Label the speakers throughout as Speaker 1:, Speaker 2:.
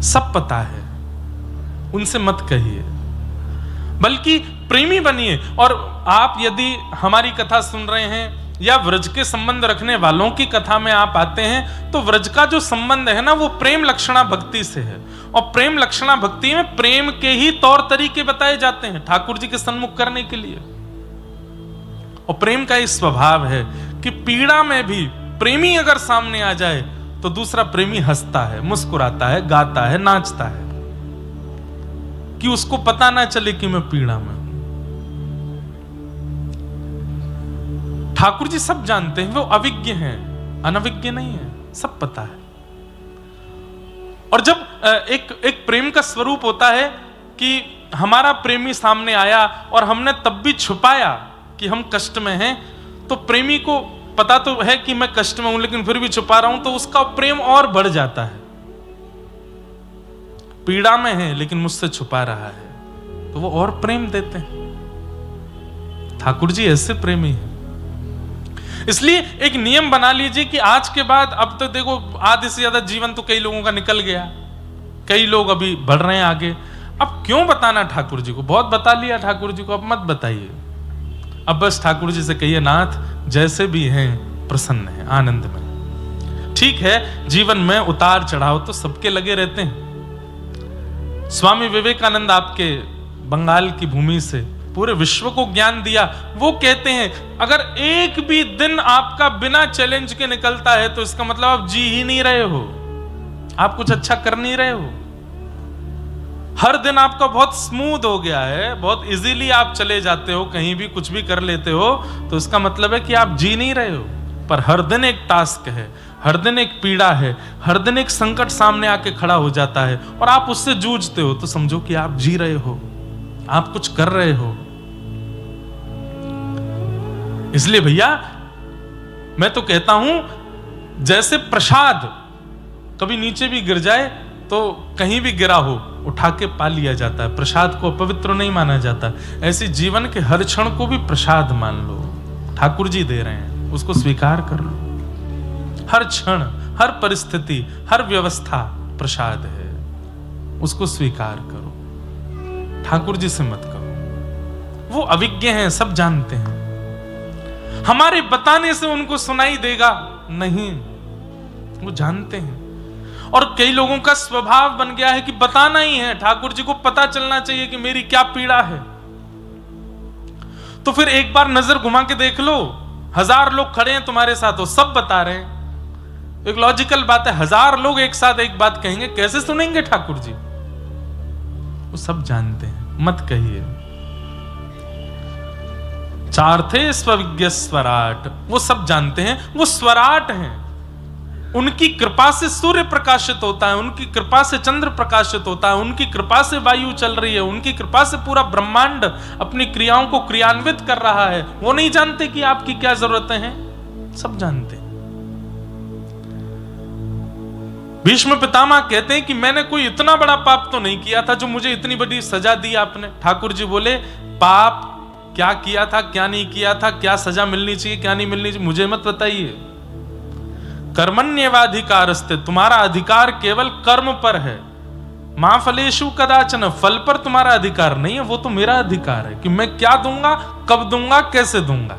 Speaker 1: सब पता है, उनसे मत कहिए, बल्कि प्रेमी बनिए। और आप यदि हमारी कथा सुन रहे हैं या व्रज के संबंध रखने वालों की कथा में आप आते हैं, तो व्रज का जो संबंध है ना, वो प्रेम लक्षणा भक्ति से है। और प्रेम लक्षणा भक्ति में प्रेम के ही तौर तरीके बताए जाते हैं ठाकुर जी के सन्मुख करने के लिए। और प्रेम का इस स्वभाव है कि पीड़ा में भी प्रेमी अगर सामने आ जाए तो दूसरा प्रेमी हंसता है, मुस्कुराता है, गाता है, नाचता है, कि उसको पता ना चले कि मैं पीड़ा में हूं। ठाकुर जी सब जानते हैं, वो अविज्ञ हैं, अनविज्ञ नहीं है, सब पता है। और जब एक प्रेम का स्वरूप होता है कि हमारा प्रेमी सामने आया और हमने तब भी छुपाया कि हम कष्ट में हैं, तो प्रेमी को पता तो है कि मैं कष्ट में हूं लेकिन फिर भी छुपा रहा हूं, तो उसका प्रेम और बढ़ जाता है। पीड़ा में है लेकिन मुझसे छुपा रहा है, तो वो और प्रेम देते हैं। ठाकुर जी ऐसे प्रेमी हैं। इसलिए एक नियम बना लीजिए कि आज के बाद, अब तो देखो आधे से ज्यादा जीवन तो कई लोगों का निकल गया, कई लोग अभी बढ़ रहे हैं आगे। अब क्यों बताना ठाकुर जी को, बहुत बता लिया ठाकुर जी को, अब मत बताइए। अब बस ठाकुर जी से कहिए, नाथ जैसे भी हैं प्रसन्न हैं, आनंद में। ठीक है, जीवन में उतार चढ़ाव तो सबके लगे रहते हैं। स्वामी विवेकानंद आपके बंगाल की भूमि से पूरे विश्व को ज्ञान दिया। वो कहते हैं अगर एक भी दिन आपका बिना चैलेंज के निकलता है तो इसका मतलब आप जी ही नहीं रहे हो, आप कुछ अच्छा कर नहीं रहे हो। हर दिन आपका बहुत स्मूथ हो गया है, बहुत इजीली आप चले जाते हो, कहीं भी कुछ भी कर लेते हो, तो इसका मतलब है कि आप जी नहीं रहे हो। पर हर दिन एक टास्क है, हर दिन एक पीड़ा है, हर दिन एक संकट सामने आके खड़ा हो जाता है और आप उससे जूझते हो, तो समझो कि आप जी रहे हो, आप कुछ कर रहे हो। इसलिए भैया मैं तो कहता हूं, जैसे प्रसाद कभी नीचे भी गिर जाए तो कहीं भी गिरा हो उठा के पा लिया जाता है, प्रसाद को अपवित्र नहीं माना जाता। ऐसे जीवन के हर क्षण को भी प्रसाद मान लो, ठाकुर जी दे रहे हैं, उसको स्वीकार कर लो। हर क्षण, हर परिस्थिति, हर व्यवस्था प्रसाद है, उसको स्वीकार करो। ठाकुर जी से मत करो, वो अविज्ञ हैं, सब जानते हैं। हमारे बताने से उनको सुनाई देगा नहीं, वो जानते हैं। और कई लोगों का स्वभाव बन गया है कि बताना ही है, ठाकुर जी को पता चलना चाहिए कि मेरी क्या पीड़ा है। तो फिर एक बार नजर घुमा के देख लो, 1000 लोग खड़े हैं तुम्हारे साथ, वो सब बता रहे हैं। एक लॉजिकल बात है, 1000 लोग एक साथ एक बात कहेंगे, कैसे सुनेंगे ठाकुर जी? वो सब जानते हैं, मत कहिए। चार थे स्वविज्ञ स्वराट, वो सब जानते हैं, वो स्वराट हैं। उनकी कृपा से सूर्य प्रकाशित होता है, उनकी कृपा से चंद्र प्रकाशित होता है, उनकी कृपा से वायु चल रही है, उनकी कृपा से पूरा ब्रह्मांड अपनी क्रियाओं को क्रियान्वित कर रहा है। वो नहीं जानते कि आपकी क्या जरूरतें हैं, सब जानते हैं। भीष्म पितामह कहते हैं कि मैंने कोई इतना बड़ा पाप तो नहीं किया था जो मुझे इतनी बड़ी सजा दी आपने। ठाकुर जी बोले, पाप क्या किया था, क्या नहीं किया था, क्या सजा मिलनी चाहिए, क्या नहीं मिलनी चाहिए, मुझे मत बताइए। कर्मण्येवाधिकारस्ते, तुम्हारा अधिकार केवल कर्म पर है। मां फलेषु कदाचन, फल पर तुम्हारा अधिकार नहीं है, वो तो मेरा अधिकार है कि मैं क्या दूंगा, कब दूंगा, कैसे दूंगा।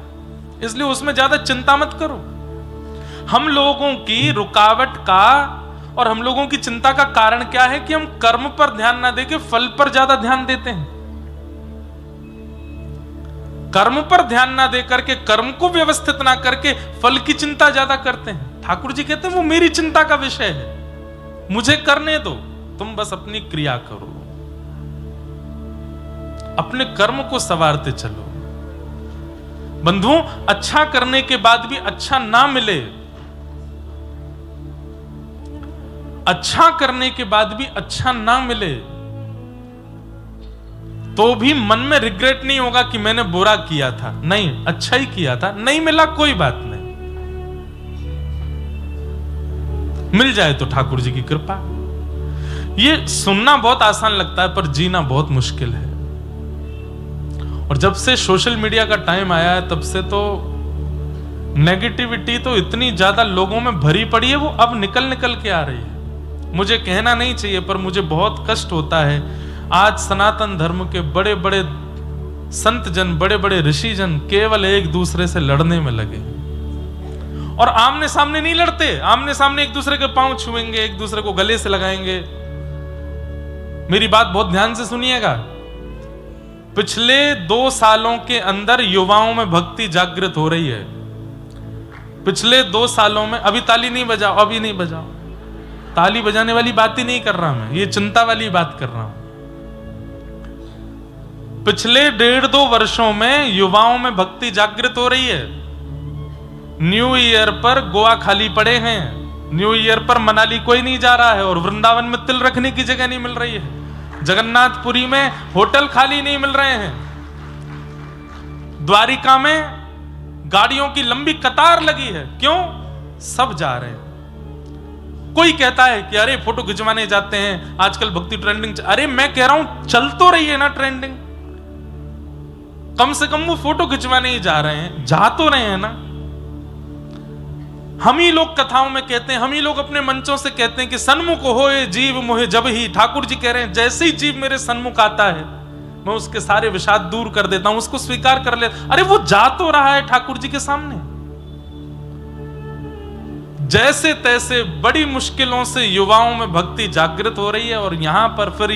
Speaker 1: इसलिए उसमें ज्यादा चिंता मत करो। हम लोगों की रुकावट का और हम लोगों की चिंता का कारण क्या है कि हम कर्म पर ध्यान ना देके फल पर ज्यादा ध्यान देते हैं। कर्म पर ध्यान ना दे करके, कर्म को व्यवस्थित ना करके फल की चिंता ज्यादा करते हैं। ठाकुर जी कहते हैं वो मेरी चिंता का विषय है, मुझे करने दो, तुम बस अपनी क्रिया करो, अपने कर्म को संवारते चलो। बंधुओं, अच्छा करने के बाद भी अच्छा ना मिले, अच्छा करने के बाद भी अच्छा ना मिले, तो भी मन में रिग्रेट नहीं होगा कि मैंने बुरा किया था, नहीं, अच्छा ही किया था, नहीं मिला कोई बात नहीं, मिल जाए तो ठाकुर जी की कृपा। ये सुनना बहुत आसान लगता है पर जीना बहुत मुश्किल है। और जब से सोशल मीडिया का टाइम आया है तब से तो नेगेटिविटी तो इतनी ज्यादा लोगों में भरी पड़ी है, वो अब निकल निकल के आ रही है। मुझे कहना नहीं चाहिए पर मुझे बहुत कष्ट होता है। आज सनातन धर्म के बड़े बड़े संत जन, बड़े बड़े ऋषि जन केवल एक दूसरे से लड़ने में लगे और आमने सामने नहीं लड़ते। आमने सामने एक दूसरे के पांव छुएंगे, एक दूसरे को गले से लगाएंगे। मेरी बात बहुत ध्यान से सुनिएगा। पिछले 2 सालों के अंदर युवाओं में भक्ति जागृत हो रही है। पिछले 2 सालों में, अभी ताली नहीं बजाओ, अभी नहीं बजाओ, ताली बजाने वाली बात ही नहीं कर रहा मैं, ये चिंता वाली बात कर रहा हूं। पिछले 1.5-2 वर्षों में युवाओं में भक्ति जागृत हो रही है। न्यू ईयर पर गोवा खाली पड़े हैं, न्यू ईयर पर मनाली कोई नहीं जा रहा है और वृंदावन में तिल रखने की जगह नहीं मिल रही है। जगन्नाथपुरी में होटल खाली नहीं मिल रहे हैं। द्वारिका में गाड़ियों की लंबी कतार लगी है। क्यों? सब जा रहे हैं। कोई कहता है कि अरे फोटो खिंचवाने जाते हैं, आजकल भक्ति ट्रेंडिंग। अरे मैं कह रहा हूं चल तो रही है ना ट्रेंडिंग, कम से कम वो फोटो खिंचवाने ही जा रहे हैं, जा तो रहे हैं ना। हम ही लोग कथाओं में कहते हैं, हम ही लोग अपने मंचों से कहते हैं कि सन्मुख होए जीव मोहे जब ही। ठाकुर जी कह रहे हैं जैसे ही जीव मेरे सन्मुख आता है मैं उसके सारे विषाद दूर कर देता हूं, उसको स्वीकार कर लेता। अरे वो जा तो रहा है ठाकुर जी के सामने। जैसे तैसे बड़ी मुश्किलों से युवाओं में भक्ति जागृत हो रही है और यहां पर फिर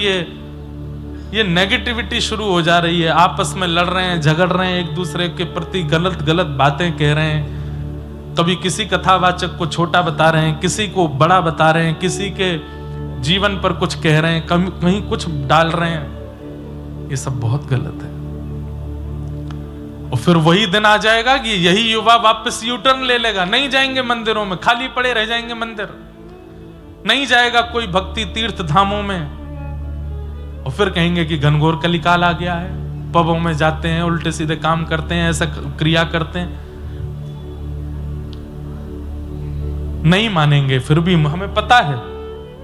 Speaker 1: ये नेगेटिविटी शुरू हो जा रही है। आपस में लड़ रहे हैं, झगड़ रहे हैं, एक दूसरे के प्रति गलत गलत बातें कह रहे हैं। कभी किसी कथावाचक को छोटा बता रहे हैं, किसी को बड़ा बता रहे हैं, किसी के जीवन पर कुछ कह रहे हैं, कहीं कुछ डाल रहे हैं। ये सब बहुत गलत है। और फिर वही दिन आ जाएगा कि यही युवा वापस यू टर्न ले लेगा, नहीं जाएंगे मंदिरों में, खाली पड़े रह जाएंगे मंदिर, नहीं जाएगा कोई भक्ति तीर्थ धामों में। और फिर कहेंगे कि घनघोर कलिकाल आ गया है, पबों में जाते हैं, उल्टे सीधे काम करते हैं, ऐसा क्रिया करते हैं। नहीं मानेंगे। फिर भी हमें पता है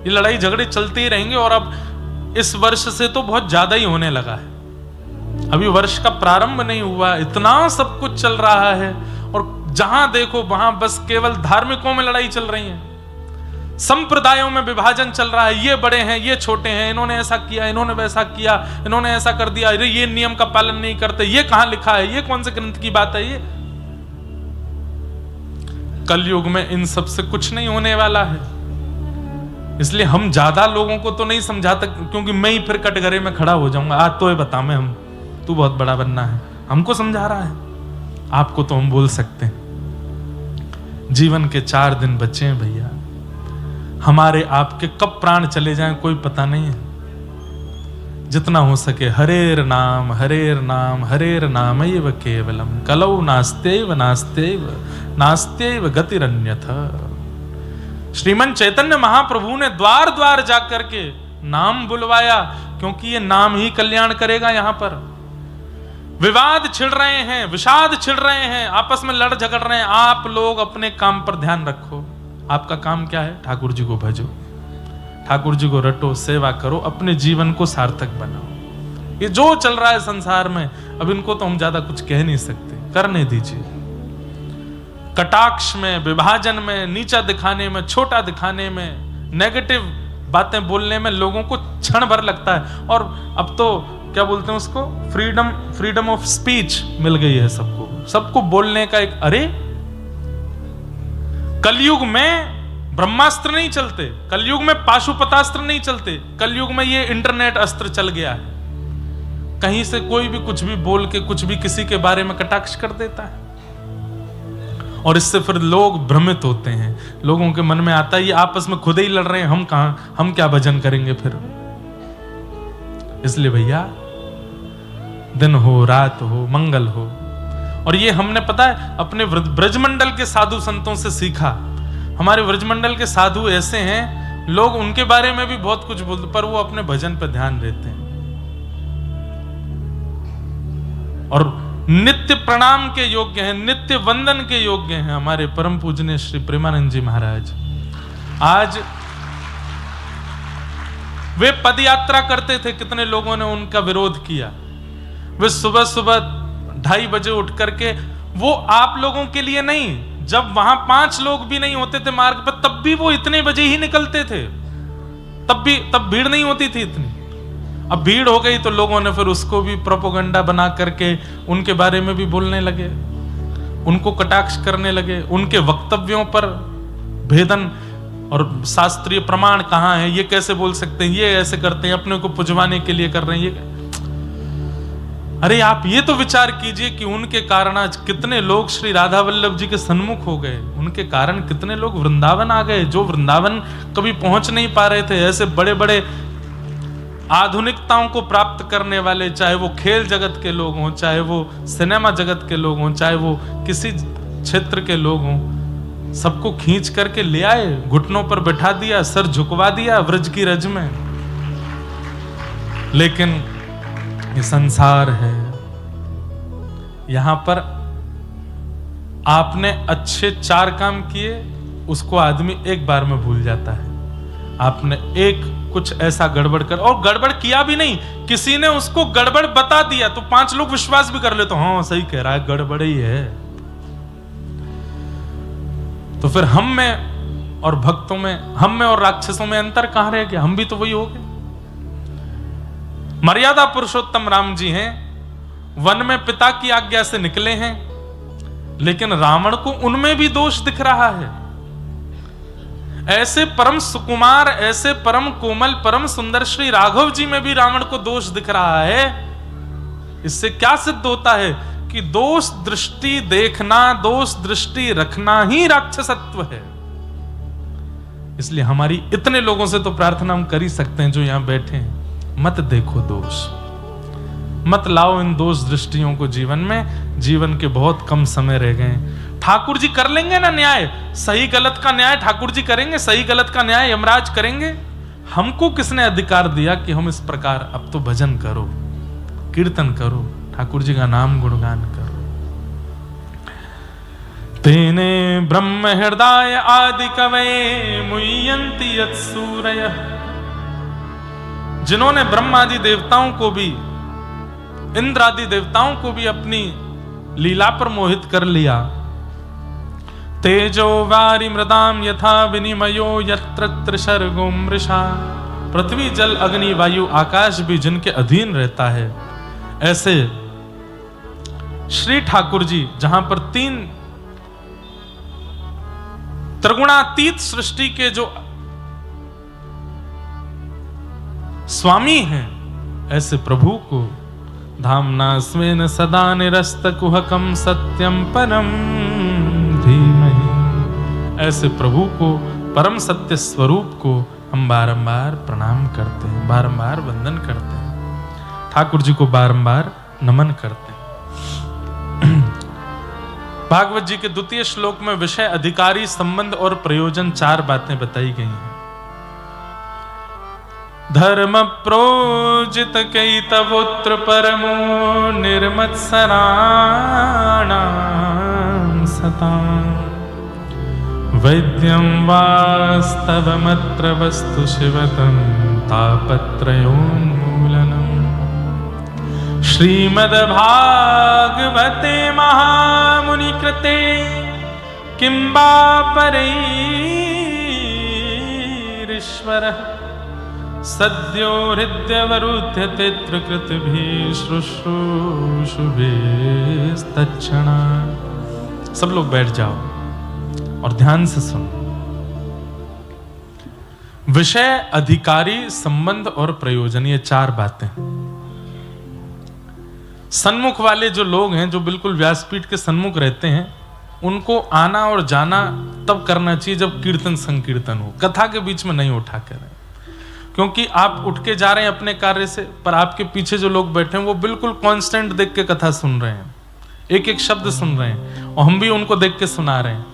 Speaker 1: ये लड़ाई झगड़े चलते ही रहेंगे और अब इस वर्ष से तो बहुत ज्यादा ही होने लगा है। अभी वर्ष का प्रारंभ नहीं हुआ, इतना सब कुछ चल रहा है और जहां देखो वहां बस केवल धार्मिकों में लड़ाई चल रही है, संप्रदायों में विभाजन चल रहा है। ये बड़े हैं, ये छोटे हैं, इन्होंने ऐसा किया, इन्होंने वैसा किया, इन्होंने ऐसा कर दिया, अरे ये नियम का पालन नहीं करते, ये कहां लिखा है, ये कौन से ग्रंथ की बात है। ये कलयुग में इन सब से कुछ नहीं होने वाला है। इसलिए हम ज्यादा लोगों को तो नहीं समझाते, क्योंकि मैं ही फिर कटघरे में खड़ा हो जाऊंगा। आज तो ये बता मैं हम तू बहुत बड़ा बनना है, हमको समझा रहा है, आपको तो हम बोल सकते हैं। जीवन के 4 दिन बचे हैं भैया, हमारे आपके कब प्राण चले जाएं कोई पता नहीं है। जितना हो सके हरेर नाम हरेर नाम हरेर नाम एव केवलम कलौ नास्त्यैव नास्त्यैव नास्त्यैव गतिरन्यथा। श्रीमन चैतन्य महाप्रभु ने द्वार द्वार जाकर के नाम बुलवाया, क्योंकि ये नाम ही कल्याण करेगा। यहां पर विवाद छिड़ रहे हैं, विषाद छिड़ रहे हैं, आपस में लड़ झगड़ रहे हैं। आप लोग अपने काम पर ध्यान रखो। आपका काम क्या है? ठाकुर जी को भजो, ठाकुर जी को रटो, सेवा करो, अपने जीवन को सार्थक बनाओ। ये जो चल रहा है संसार में, अब इनको तो हम ज्यादा कुछ कह नहीं सकते, करने दीजिए। कटाक्ष में, विभाजन में, नीचा दिखाने में, छोटा दिखाने में, नेगेटिव बातें बोलने में लोगों को क्षण भर लगता है। और अब तो क्या बोलते हैं उसको, फ्रीडम ऑफ स्पीच मिल गई है सबको बोलने का एक। अरे कलयुग में ब्रह्मास्त्र नहीं चलते, कलयुग में पाशुपतास्त्र नहीं चलते, कलयुग में ये इंटरनेट अस्त्र चल गया है। कहीं से कोई भी कुछ भी बोल के कुछ भी किसी के बारे में कटाक्ष कर देता है और इससे फिर लोग भ्रमित होते हैं। लोगों के मन में आता है ये आपस में खुद ही लड़ रहे हैं, हम कहां, हम क्या भजन करेंगे फिर। इसलिए भैया दिन हो, रात हो, मंगल हो। और ये हमने पता है अपने ब्रजमंडल के साधु संतों से सीखा। हमारे ब्रजमंडल के साधु ऐसे हैं, लोग उनके बारे में भी बहुत कुछ बोलते, पर वो अपने भजन पर ध्यान देते हैं और नित्य प्रणाम के योग्य हैं, नित्य वंदन के योग्य हैं। हमारे परम पूजनीय श्री प्रेमानंद जी महाराज आज वे पद यात्रा करते थे, कितने लोगों ने उनका विरोध किया। वे सुबह सुबह 2:30 बजे उठ करके, वो आप लोगों के लिए नहीं, जब वहां 5 लोग भी नहीं होते थे मार्ग पर, तब भी वो इतने बजे ही निकलते थे। तब भीड़ नहीं होती थी इतनी। अब भीड़ हो गई तो लोगों ने फिर उसको भी प्रोपोगंडा बना करके उनके बारे में भी बोलने लगे, उनको कटाक्ष करने लगे, उनके वक्तव्यों पर भेदन और शास्त्रीय प्रमाण कहाँ है, ये कैसे बोल सकते हैं, ये ऐसे करते हैं, अपने को पुजवाने के लिए कर रहे हैं ये। अरे आप ये तो विचार कीजिए कि उनके कारण आज कितने लोग श्री राधा वल्लभ जी के सन्मुख हो गए, उनके कारण कितने लोग वृंदावन आ गए, जो वृंदावन कभी पहुंच नहीं पा रहे थे। ऐसे बड़े बड़े आधुनिकताओं को प्राप्त करने वाले, चाहे वो खेल जगत के लोग हों, चाहे वो सिनेमा जगत के लोग हों, चाहे वो किसी क्षेत्र के लोग हों, सबको खींच करके ले आए, घुटनों पर बैठा दिया, सर झुकवा दिया व्रज की रज में। लेकिन ये संसार है, यहां पर आपने अच्छे 4 काम किए, उसको आदमी एक बार में भूल जाता है। आपने एक कुछ ऐसा गड़बड़ कर, और गड़बड़ किया भी नहीं, किसी ने उसको गड़बड़ बता दिया तो 5 लोग विश्वास भी कर ले, तो हाँ सही कह रहा है, गड़बड़ ही है। तो फिर हम में और भक्तों में, हम में और राक्षसों में अंतर कहां रह गया? हम भी तो वही हो गए। मर्यादा पुरुषोत्तम राम जी हैं, वन में पिता की आज्ञा से निकले हैं, लेकिन रावण को उनमें भी दोष दिख रहा है। ऐसे परम सुकुमार, ऐसे परम कोमल, परम सुंदर श्री राघव जी में भी रावण को दोष दिख रहा है। इससे क्या सिद्ध होता है कि दोष दृष्टि देखना, दोष दृष्टि रखना ही राक्षसत्व है। इसलिए हमारी इतने लोगों से तो प्रार्थना हम कर ही सकते हैं जो यहां बैठे हैं, मत देखो दोष, मत लाओ इन दोष दृष्टियों को जीवन में। जीवन के बहुत कम समय रह गए। ठाकुर जी कर लेंगे ना न्याय, सही गलत का न्याय ठाकुर जी करेंगे, सही गलत का न्याय यमराज करेंगे। हमको किसने अधिकार दिया कि हम इस प्रकार, अब तो भजन करो, कीर्तन करो, ठाकुर जी का नाम गुणगान करो। तेने ब्रह्म हृदय आदि कवये मुह्यन्ति यत्सूरयः। जिन्होंने ब्रह्म आदि देवताओं को भी, इंद्र आदि देवताओं को भी अपनी लीला पर मोहित कर लिया। तेजो वारि मृदाम यथा विनिमयो यत्र त्रिशर्गो मृषा। पृथ्वी जल अग्नि वायु आकाश भी जिनके अधीन रहता है, ऐसे श्री ठाकुर जी जहां पर 3 त्रिगुणातीत सृष्टि के जो स्वामी हैं, ऐसे प्रभु को धामना स्वेन सदा निरस्त कुहकम सत्यम परम धीमहि। ऐसे प्रभु को, परम सत्य स्वरूप को हम बारंबार प्रणाम करते हैं, बारंबार वंदन करते हैं, ठाकुर जी को बारंबार नमन करते हैं। भागवत जी के 2 श्लोक में विषय, अधिकारी, संबंध और प्रयोजन 4 बातें बताई गई हैं। धर्म प्रोजित कैतवोत्र परमो निर्मत्सराणां सतां। वैद्यं वास्तवमत्र वस्तु शिवतं तापत्रयोन्मूलनम्। श्रीमद्भागवते महामुनिकृते किं वा परैरीश्वरः सद्यो हृदयवरुध्यते त्रिकृतिभिः शुश्रूषुभिस्तच्छणा। सब लोग बैठ जाओ और ध्यान से सुनो। विषय, अधिकारी, संबंध और प्रयोजन, ये 4 बातें। सन्मुख वाले जो लोग हैं, जो बिल्कुल व्यासपीठ के सन्मुख रहते हैं, उनको आना और जाना तब करना चाहिए जब कीर्तन संकीर्तन हो। कथा के बीच में नहीं उठा करें, क्योंकि आप उठ के जा रहे हैं अपने कार्य से, पर आपके पीछे जो लोग बैठे हैं वो बिल्कुल कांस्टेंट देख के कथा सुन रहे हैं, एक एक शब्द सुन रहे हैं, और हम भी उनको देख के सुना रहे हैं।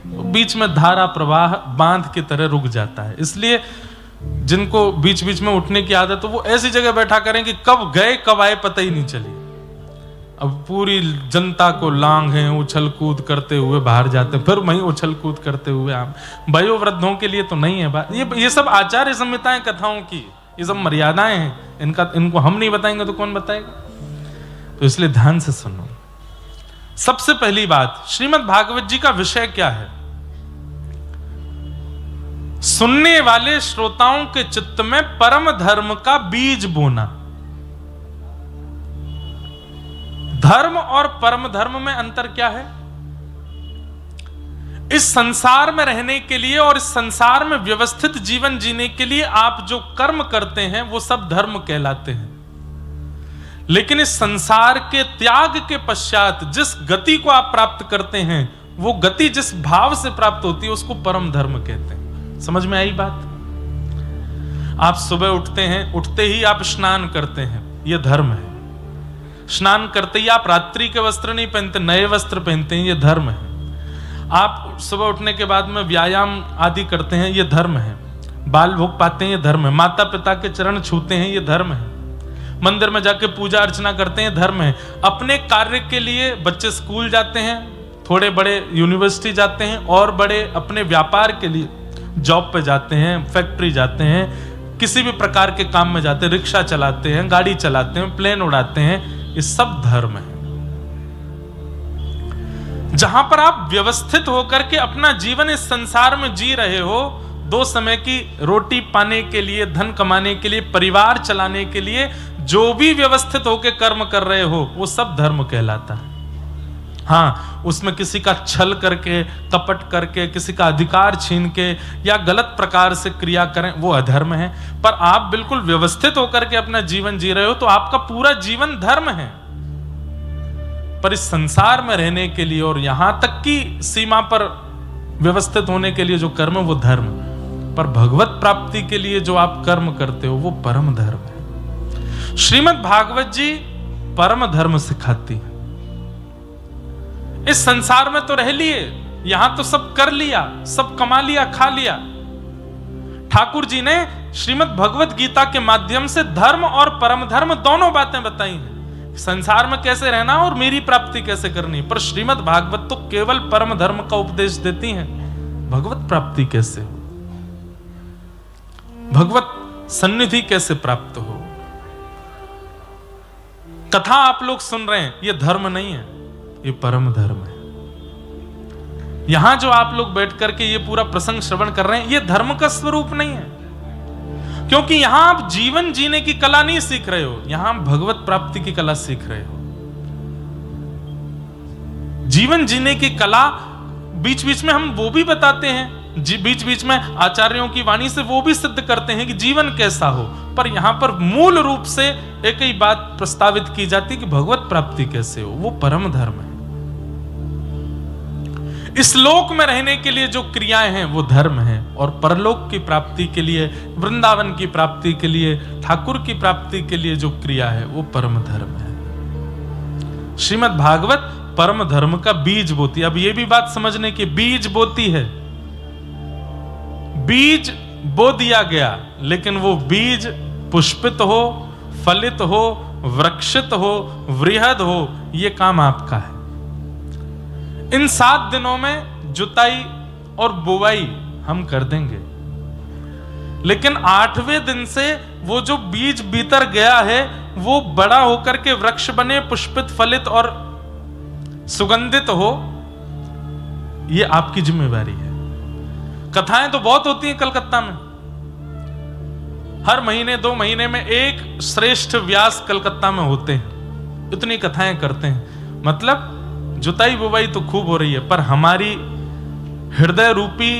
Speaker 1: तो बीच में धारा प्रवाह बांध की तरह रुक जाता है। इसलिए जिनको बीच बीच में उठने की आदत है वो ऐसी जगह बैठा करें कि कब गए कब आए पता ही नहीं चली। अब पूरी जनता को लांग है, उछल कूद करते हुए बाहर जाते, फिर वहीं उछल कूद करते हुए आम। वयोवृद्धों के लिए तो नहीं है बात। ये सब आचार्य संहिताएं कथाओं की, ये सब मर्यादाएं हैं, इनको हम नहीं बताएंगे तो कौन बताएगा। तो इसलिए ध्यान से सुनो। सबसे पहली बात, श्रीमद् भागवत जी का विषय क्या है? सुनने वाले श्रोताओं के चित्त में परम धर्म का बीज बोना। धर्म और परम धर्म में अंतर क्या है? इस संसार में रहने के लिए और इस संसार में व्यवस्थित जीवन जीने के लिए आप जो कर्म करते हैं वो सब धर्म कहलाते हैं, लेकिन इस संसार के त्याग के पश्चात जिस गति को आप प्राप्त करते हैं, वो गति जिस भाव से प्राप्त होती है उसको परम धर्म कहते हैं। समझ में आई बात? आप सुबह उठते हैं, उठते ही आप स्नान करते हैं, यह धर्म है। स्नान करते ही आप रात्रि के वस्त्र नहीं पहनते, नए वस्त्र पहनते हैं, यह धर्म है। आप सुबह उठने के बाद में व्यायाम आदि करते हैं, यह धर्म है। बाल भोग पाते हैं, यह धर्म है। माता पिता के चरण छूते हैं, यह धर्म है। मंदिर में जाके पूजा अर्चना करते हैं, धर्म है। अपने कार्य के लिए बच्चे स्कूल जाते हैं, थोड़े बड़े यूनिवर्सिटी जाते हैं, और बड़े अपने व्यापार के लिए जॉब पे जाते हैं, फैक्ट्री जाते हैं, किसी भी प्रकार के काम में जाते हैं, रिक्शा चलाते हैं, गाड़ी चलाते हैं, प्लेन उड़ाते हैं, ये सब धर्म है। जहां पर आप व्यवस्थित होकर के अपना जीवन इस संसार में जी रहे हो, 2 समय की रोटी पाने के लिए, धन कमाने के लिए, परिवार चलाने के लिए जो भी व्यवस्थित होकर कर्म कर रहे हो, वो सब धर्म कहलाता है। हाँ, उसमें किसी का छल करके, कपट करके, किसी का अधिकार छीन के या गलत प्रकार से क्रिया करें, वो अधर्म है। पर आप बिल्कुल व्यवस्थित होकर के अपना जीवन जी रहे हो, तो आपका पूरा जीवन धर्म है। पर इस संसार में रहने के लिए और यहां तक की सीमा पर व्यवस्थित होने के लिए जो कर्म, वो धर्म। पर भगवत प्राप्ति के लिए जो आप कर्म करते हो, वो परम धर्म है। श्रीमद् भागवत जी परम धर्म सिखाती है। इस संसार में तो रह लिए, यहां तो सब कर लिया, सब कमा लिया, खा लिया। ठाकुर जी ने श्रीमद् भगवत गीता के माध्यम से धर्म और परम धर्म दोनों बातें बताई हैं। संसार में कैसे रहना और मेरी प्राप्ति कैसे करनी। पर श्रीमद् भागवत तो केवल परम धर्म का उपदेश देती हैं। भगवत प्राप्ति कैसे हो, भगवत सन्निधि कैसे प्राप्त हो। कथा आप लोग सुन रहे हैं, यह धर्म नहीं है, ये परम धर्म है। यहां जो आप लोग बैठ करके ये पूरा प्रसंग श्रवण कर रहे हैं, ये धर्म का स्वरूप नहीं है, क्योंकि यहां आप जीवन जीने की कला नहीं सीख रहे हो, यहां भगवत प्राप्ति की कला सीख रहे हो। जीवन जीने की कला बीच बीच में हम वो भी बताते हैं, बीच बीच में आचार्यों की वाणी से वो भी सिद्ध करते हैं कि जीवन कैसा हो। पर यहां पर मूल रूप से एक ही बात प्रस्तावित की जाती है कि भगवत प्राप्ति कैसे हो, वो परम धर्म है। इस लोक में रहने के लिए जो क्रियाएं हैं वो धर्म है, और परलोक की प्राप्ति के लिए, वृंदावन की प्राप्ति के लिए, ठाकुर की प्राप्ति के लिए जो क्रिया है वो परम धर्म है। श्रीमद् भागवत परम धर्म का बीज बोती है। अब ये भी बात समझने की, बीज बोती है, बीज बो दिया गया, लेकिन वो बीज पुष्पित हो, फलित हो, वृक्षित हो, वृहद हो, ये काम आपका है। इन 7 दिनों में जुताई और बुवाई हम कर देंगे, लेकिन 8वें दिन से वो जो बीज भीतर गया है वो बड़ा होकर के वृक्ष बने, पुष्पित, फलित और सुगंधित हो, ये आपकी जिम्मेवारी है। कथाएं तो बहुत होती हैं कलकत्ता में, हर महीने 2 महीने में एक श्रेष्ठ व्यास कलकत्ता में होते हैं, इतनी कथाएं करते हैं। मतलब जुताई बुवाई तो खूब हो रही है, पर हमारी हृदय रूपी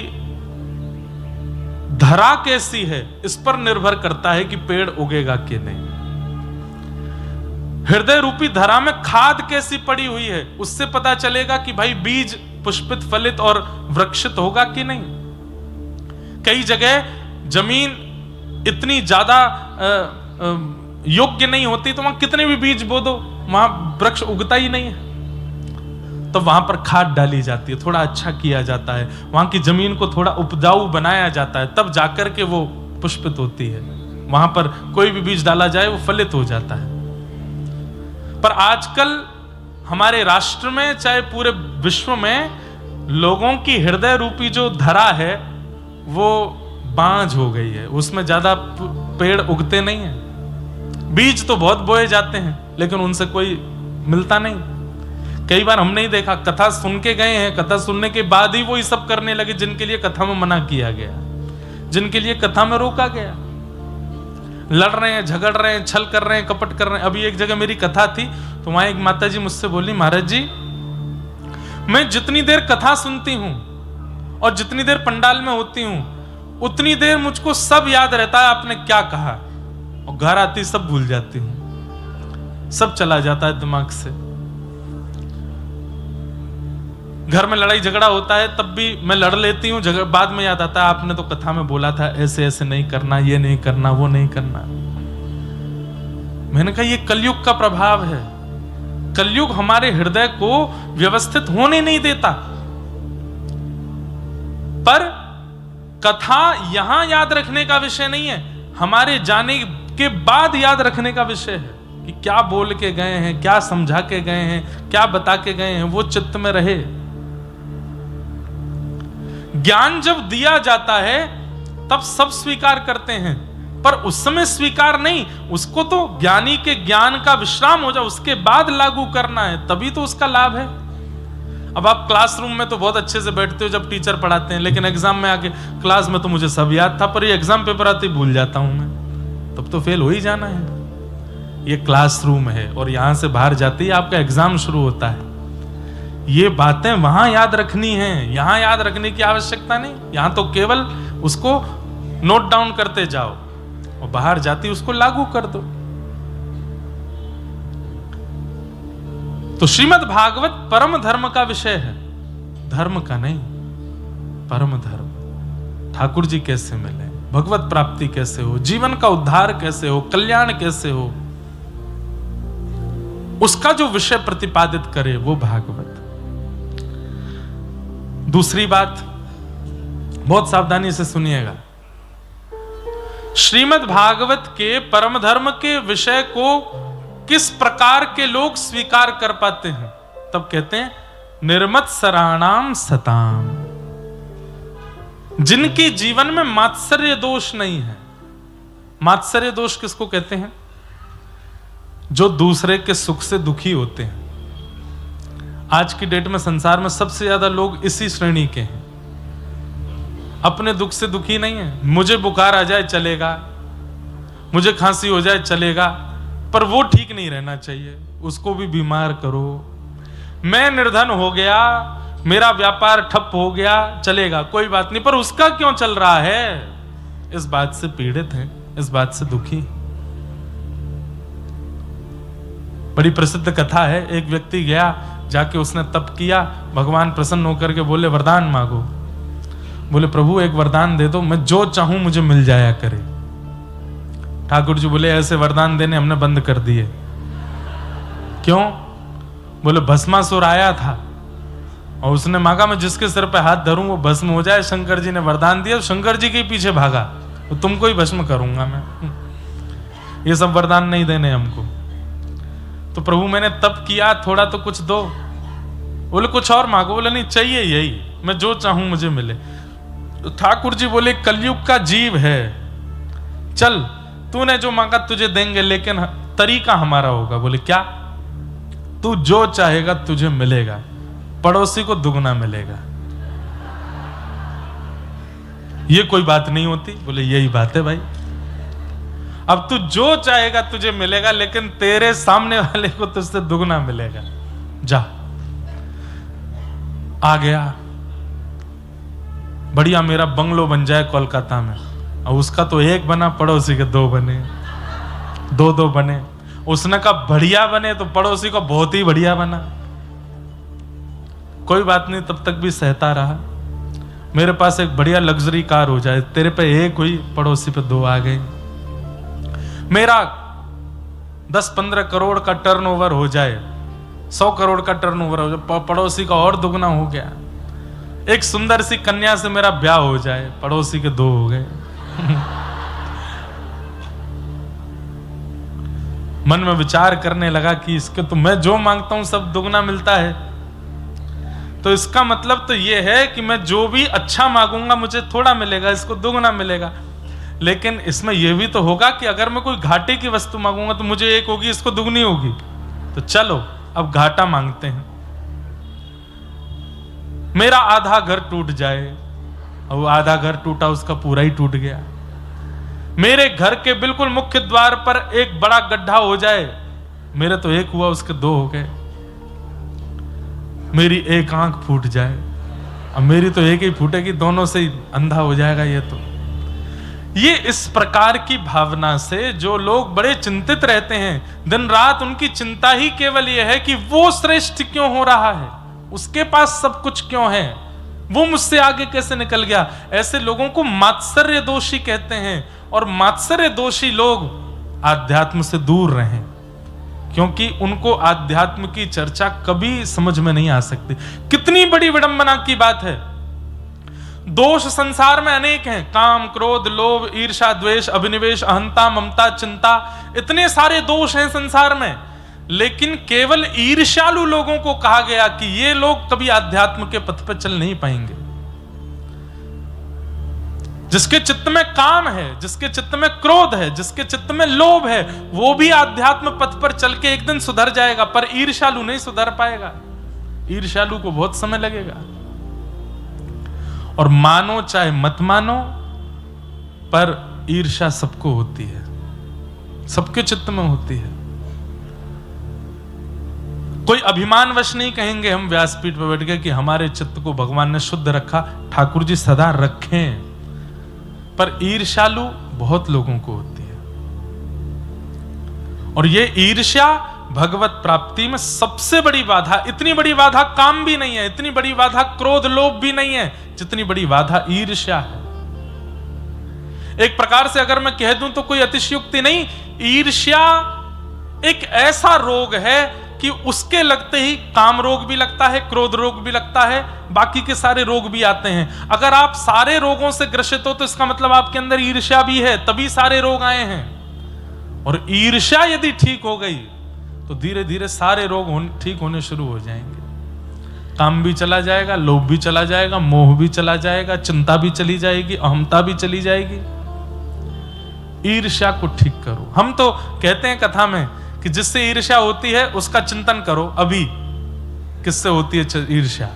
Speaker 1: धरा कैसी है इस पर निर्भर करता है कि पेड़ उगेगा कि नहीं। हृदय रूपी धरा में खाद कैसी पड़ी हुई है, उससे पता चलेगा कि भाई बीज पुष्पित, फलित और वृक्षित होगा कि नहीं। कई जगह जमीन इतनी ज्यादा योग्य नहीं होती, तो वहां कितने भी बीज बो दो, वहां वृक्ष उगता ही नहीं है। तो वहां पर खाद डाली जाती है, थोड़ा अच्छा किया जाता है, वहां की जमीन को थोड़ा उपजाऊ बनाया जाता है, तब जाकर के वो पुष्पित होती है। वहां पर कोई भी बीज डाला जाए वो फलित हो जाता है। पर आजकल हमारे राष्ट्र में, चाहे पूरे विश्व में, लोगों की हृदय रूपी जो धरा है वो बांझ हो गई है, उसमें ज्यादा पेड़ उगते नहीं हैं। बीज तो बहुत बोए जाते हैं, लेकिन उनसे कोई मिलता नहीं। कई बार हमने ही देखा, कथा सुन के गए हैं, कथा सुनने के बाद ही वो ये सब करने लगे जिनके लिए कथा में मना किया गया। जिनके लिए कथा में रोका गया। लड़ रहे हैं, झगड़ रहे हैं, छल कर रहे हैं, कपट कर रहे हैं। अभी एक जगह मेरी कथा थी तो वहां एक माता जी मुझसे बोली, महाराज जी मैं जितनी देर कथा सुनती हूं और जितनी देर पंडाल में होती हूं उतनी देर मुझको सब याद रहता है आपने क्या कहा, और घर आती सब भूल जाती हूं, सब चला जाता है दिमाग से। घर में लड़ाई झगड़ा होता है तब भी मैं लड़ लेती हूँ, बाद में याद आता है आपने तो कथा में बोला था ऐसे ऐसे नहीं करना, ये नहीं करना, वो नहीं करना। मैंने कहा ये कलयुग का प्रभाव है। कलयुग हमारे हृदय को व्यवस्थित होने नहीं देता। पर कथा यहां याद रखने का विषय नहीं है, हमारे जाने के बाद याद रखने का विषय है कि क्या बोल के गए हैं, क्या समझा के गए हैं, क्या बता के गए हैं, वो चित्त में रहे। ज्ञान जब दिया जाता है तब सब स्वीकार करते हैं, पर उस समय स्वीकार नहीं, उसको तो ज्ञानी के ज्ञान का विश्राम हो जाए उसके बाद लागू करना है, तभी तो उसका लाभ है। अब आप क्लासरूम में तो बहुत अच्छे से बैठते हो जब टीचर पढ़ाते हैं, लेकिन एग्जाम में आके क्लास में तो मुझे सब याद था पर ये एग्जाम पेपर आते ही भूल जाता हूं मैं, तब तो फेल हो ही जाना है। ये क्लासरूम है और यहां से बाहर जाते ही आपका एग्जाम शुरू होता है। ये बातें वहां याद रखनी है, यहां याद रखने की आवश्यकता नहीं। यहां तो केवल उसको नोट डाउन करते जाओ और बाहर जाती उसको लागू कर दो। तो श्रीमद् भागवत परम धर्म का विषय है, धर्म का नहीं, परम धर्म। ठाकुर जी कैसे मिले, भगवत प्राप्ति कैसे हो, जीवन का उद्धार कैसे हो, कल्याण कैसे हो, उसका जो विषय प्रतिपादित करे वो भागवत। दूसरी बात बहुत सावधानी से सुनिएगा, श्रीमद् भागवत के परम धर्म के विषय को किस प्रकार के लोग स्वीकार कर पाते हैं, तब कहते हैं निर्मत्सराणाम सताम, जिनके जीवन में मात्सर्य दोष नहीं है। मात्सर्य दोष किसको कहते हैं? जो दूसरे के सुख से दुखी होते हैं। आज की डेट में संसार में सबसे ज्यादा लोग इसी श्रेणी के हैं, अपने दुख से दुखी नहीं है। मुझे बुखार आ जाए चलेगा, मुझे खांसी हो जाए चलेगा, पर वो ठीक नहीं रहना चाहिए, उसको भी बीमार करो। मैं निर्धन हो गया, मेरा व्यापार ठप हो गया, चलेगा, कोई बात नहीं, पर उसका क्यों चल रहा है, इस बात से पीड़ित हैं, इस बात से दुखी। बड़ी प्रसिद्ध कथा है, एक व्यक्ति गया, जाके उसने तप किया, भगवान प्रसन्न होकर के बोले वरदान मांगो। बोले प्रभु एक वरदान दे दो, मैं जो चाहूं मुझे मिल जाया करे। ठाकुर जी बोले ऐसे वरदान देने हमने बंद कर दिए। क्यों? बोले भस्मासुर आया था और उसने मांगा मैं जिसके सिर पे हाथ धरूं वो भस्म हो जाए। शंकर जी ने वरदान दिया, शंकर जी के पीछे भागा, तो तुमको ही भस्म करूंगा मैं। ये सब वरदान नहीं देने हमको। तो प्रभु मैंने तप किया, थोड़ा तो कुछ दो। बोले कुछ और मांगो। बोले नहीं चाहिए यही, मैं जो चाहूं मुझे मिले। तो ठाकुर जी बोले कलयुग का जीव है, चल तूने जो मांगा तुझे देंगे, लेकिन तरीका हमारा होगा। बोले क्या? तू जो चाहेगा तुझे मिलेगा, पड़ोसी को दुगना मिलेगा। ये कोई बात नहीं होती। बोले यही बात है भाई, अब तू जो चाहेगा तुझे मिलेगा, लेकिन तेरे सामने वाले को तुझसे दुगना मिलेगा। जा। आ गया, बढ़िया मेरा बंगलो बन जाए कोलकाता में, और उसका तो एक बना, पड़ोसी के दो बने, दो दो बने। उसने कहा बढ़िया बने तो पड़ोसी को बहुत ही बढ़िया बना। कोई बात नहीं, तब तक भी सहता रहा। मेरे पास एक बढ़िया लग्जरी कार हो जाए, तेरे पे एक हुई, पड़ोसी पे दो आ गई। मेरा 10-15 करोड़ का टर्नओवर हो जाए, 100 करोड़ का टर्नओवर हो जाए, पड़ोसी का और दुगना हो गया। एक सुंदर सी कन्या से मेरा ब्याह हो जाए, पड़ोसी के 2 हो गए। मन में विचार करने लगा कि इसके तो मैं जो मांगता हूं सब दुगना मिलता है, तो इसका मतलब तो ये है कि मैं जो भी अच्छा मांगूंगा मुझे थोड़ा मिलेगा, इसको दुगना मिलेगा। लेकिन इसमें यह भी तो होगा कि अगर मैं कोई घाटे की वस्तु मांगूंगा तो मुझे एक होगी, इसको दुगनी होगी। तो चलो अब घाटा मांगते हैं। मेरा आधा घर टूट जाए, और वो आधा घर टूटा, उसका पूरा ही टूट गया। मेरे घर के बिल्कुल मुख्य द्वार पर एक बड़ा गड्ढा हो जाए, मेरे तो एक हुआ, उसके दो हो गए। मेरी एक आंख फूट जाए, अब मेरी तो एक ही फूटेगी, दोनों से ही अंधा हो जाएगा ये इस प्रकार की भावना से जो लोग बड़े चिंतित रहते हैं दिन रात, उनकी चिंता ही केवल यह है कि वो श्रेष्ठ क्यों हो रहा है, उसके पास सब कुछ क्यों है, वो मुझसे आगे कैसे निकल गया। ऐसे लोगों को मात्सर्य दोषी कहते हैं, और मात्सर्य दोषी लोग आध्यात्म से दूर रहें, क्योंकि उनको आध्यात्म की चर्चा कभी समझ में नहीं आ सकती। कितनी बड़ी विडंबना की बात है। दोष संसार में अनेक हैं, काम, क्रोध, लोभ, ईर्ष्या, द्वेष, अभिनिवेश, अहंता, ममता, चिंता, इतने सारे दोष हैं संसार में। लेकिन केवल ईर्ष्यालु लोगों को कहा गया कि ये लोग कभी आध्यात्म के पथ पर चल नहीं पाएंगे। जिसके चित्त में काम है, जिसके चित्त में क्रोध है, जिसके चित्त में लोभ है, वो भी आध्यात्म पथ पर चल के एक दिन सुधर जाएगा, पर ईर्ष्यालु नहीं सुधर पाएगा। ईर्ष्यालु को बहुत समय लगेगा। और मानो चाहे मत मानो, पर ईर्ष्या सबको होती है, सबके चित्त में होती है। कोई अभिमानवश नहीं कहेंगे हम व्यासपीठ पर बैठ के कि हमारे चित्त को भगवान ने शुद्ध रखा, ठाकुर जी सदा रखें, पर ईर्ष्यालु बहुत लोगों को होती है। और ये ईर्ष्या भगवत प्राप्ति में सबसे बड़ी बाधा, इतनी बड़ी बाधा काम भी नहीं है, इतनी बड़ी बाधा क्रोध लोभ भी नहीं है, जितनी बड़ी बाधा ईर्ष्या है। एक प्रकार से अगर मैं कह दूं तो कोई अतिशयोक्ति नहीं, ईर्ष्या एक ऐसा रोग है कि उसके लगते ही काम रोग भी लगता है, क्रोध रोग भी लगता है, बाकी के सारे रोग भी आते हैं। अगर आप सारे रोगों से ग्रसित हो तो इसका मतलब आपके अंदर ईर्ष्या भी है, तभी सारे रोग आए हैं। और ईर्ष्या यदि ठीक हो गई तो धीरे धीरे सारे रोग ठीक होने शुरू हो जाएंगे। काम भी चला जाएगा, लोभ भी चला जाएगा, मोह भी चला जाएगा, चिंता भी चली जाएगी, अहमता भी चली जाएगी। ईर्ष्या को ठीक करो। हम तो कहते हैं कथा में कि जिससे ईर्ष्या होती है उसका चिंतन करो। अभी किससे होती है ईर्ष्या?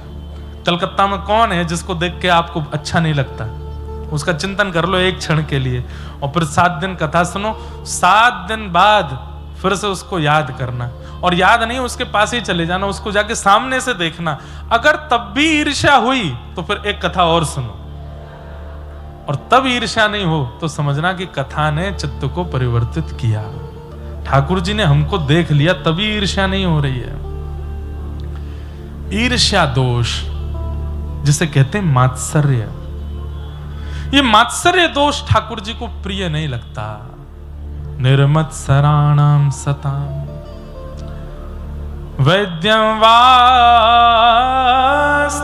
Speaker 1: कलकत्ता में कौन है जिसको देख के आपको अच्छा नहीं लगता? उसका चिंतन कर लो एक क्षण के लिए, और फिर 7 दिन कथा सुनो। 7 दिन बाद फिर से उसको याद करना, और याद नहीं उसके पास ही चले जाना, उसको जाके सामने से देखना। अगर तब भी ईर्ष्या हुई तो फिर एक कथा और सुनो, और तब ईर्ष्या नहीं हो तो समझना कि कथा ने चित्त को परिवर्तित किया। ठाकुर जी ने हमको देख लिया, तभी ईर्ष्या नहीं हो रही है। ईर्ष्या दोष जिसे कहते हैं मात्सर्य, ये मात्सर्य दोष ठाकुर जी को प्रिय नहीं लगता। निर्मत्सराणाम सताम वैद्यं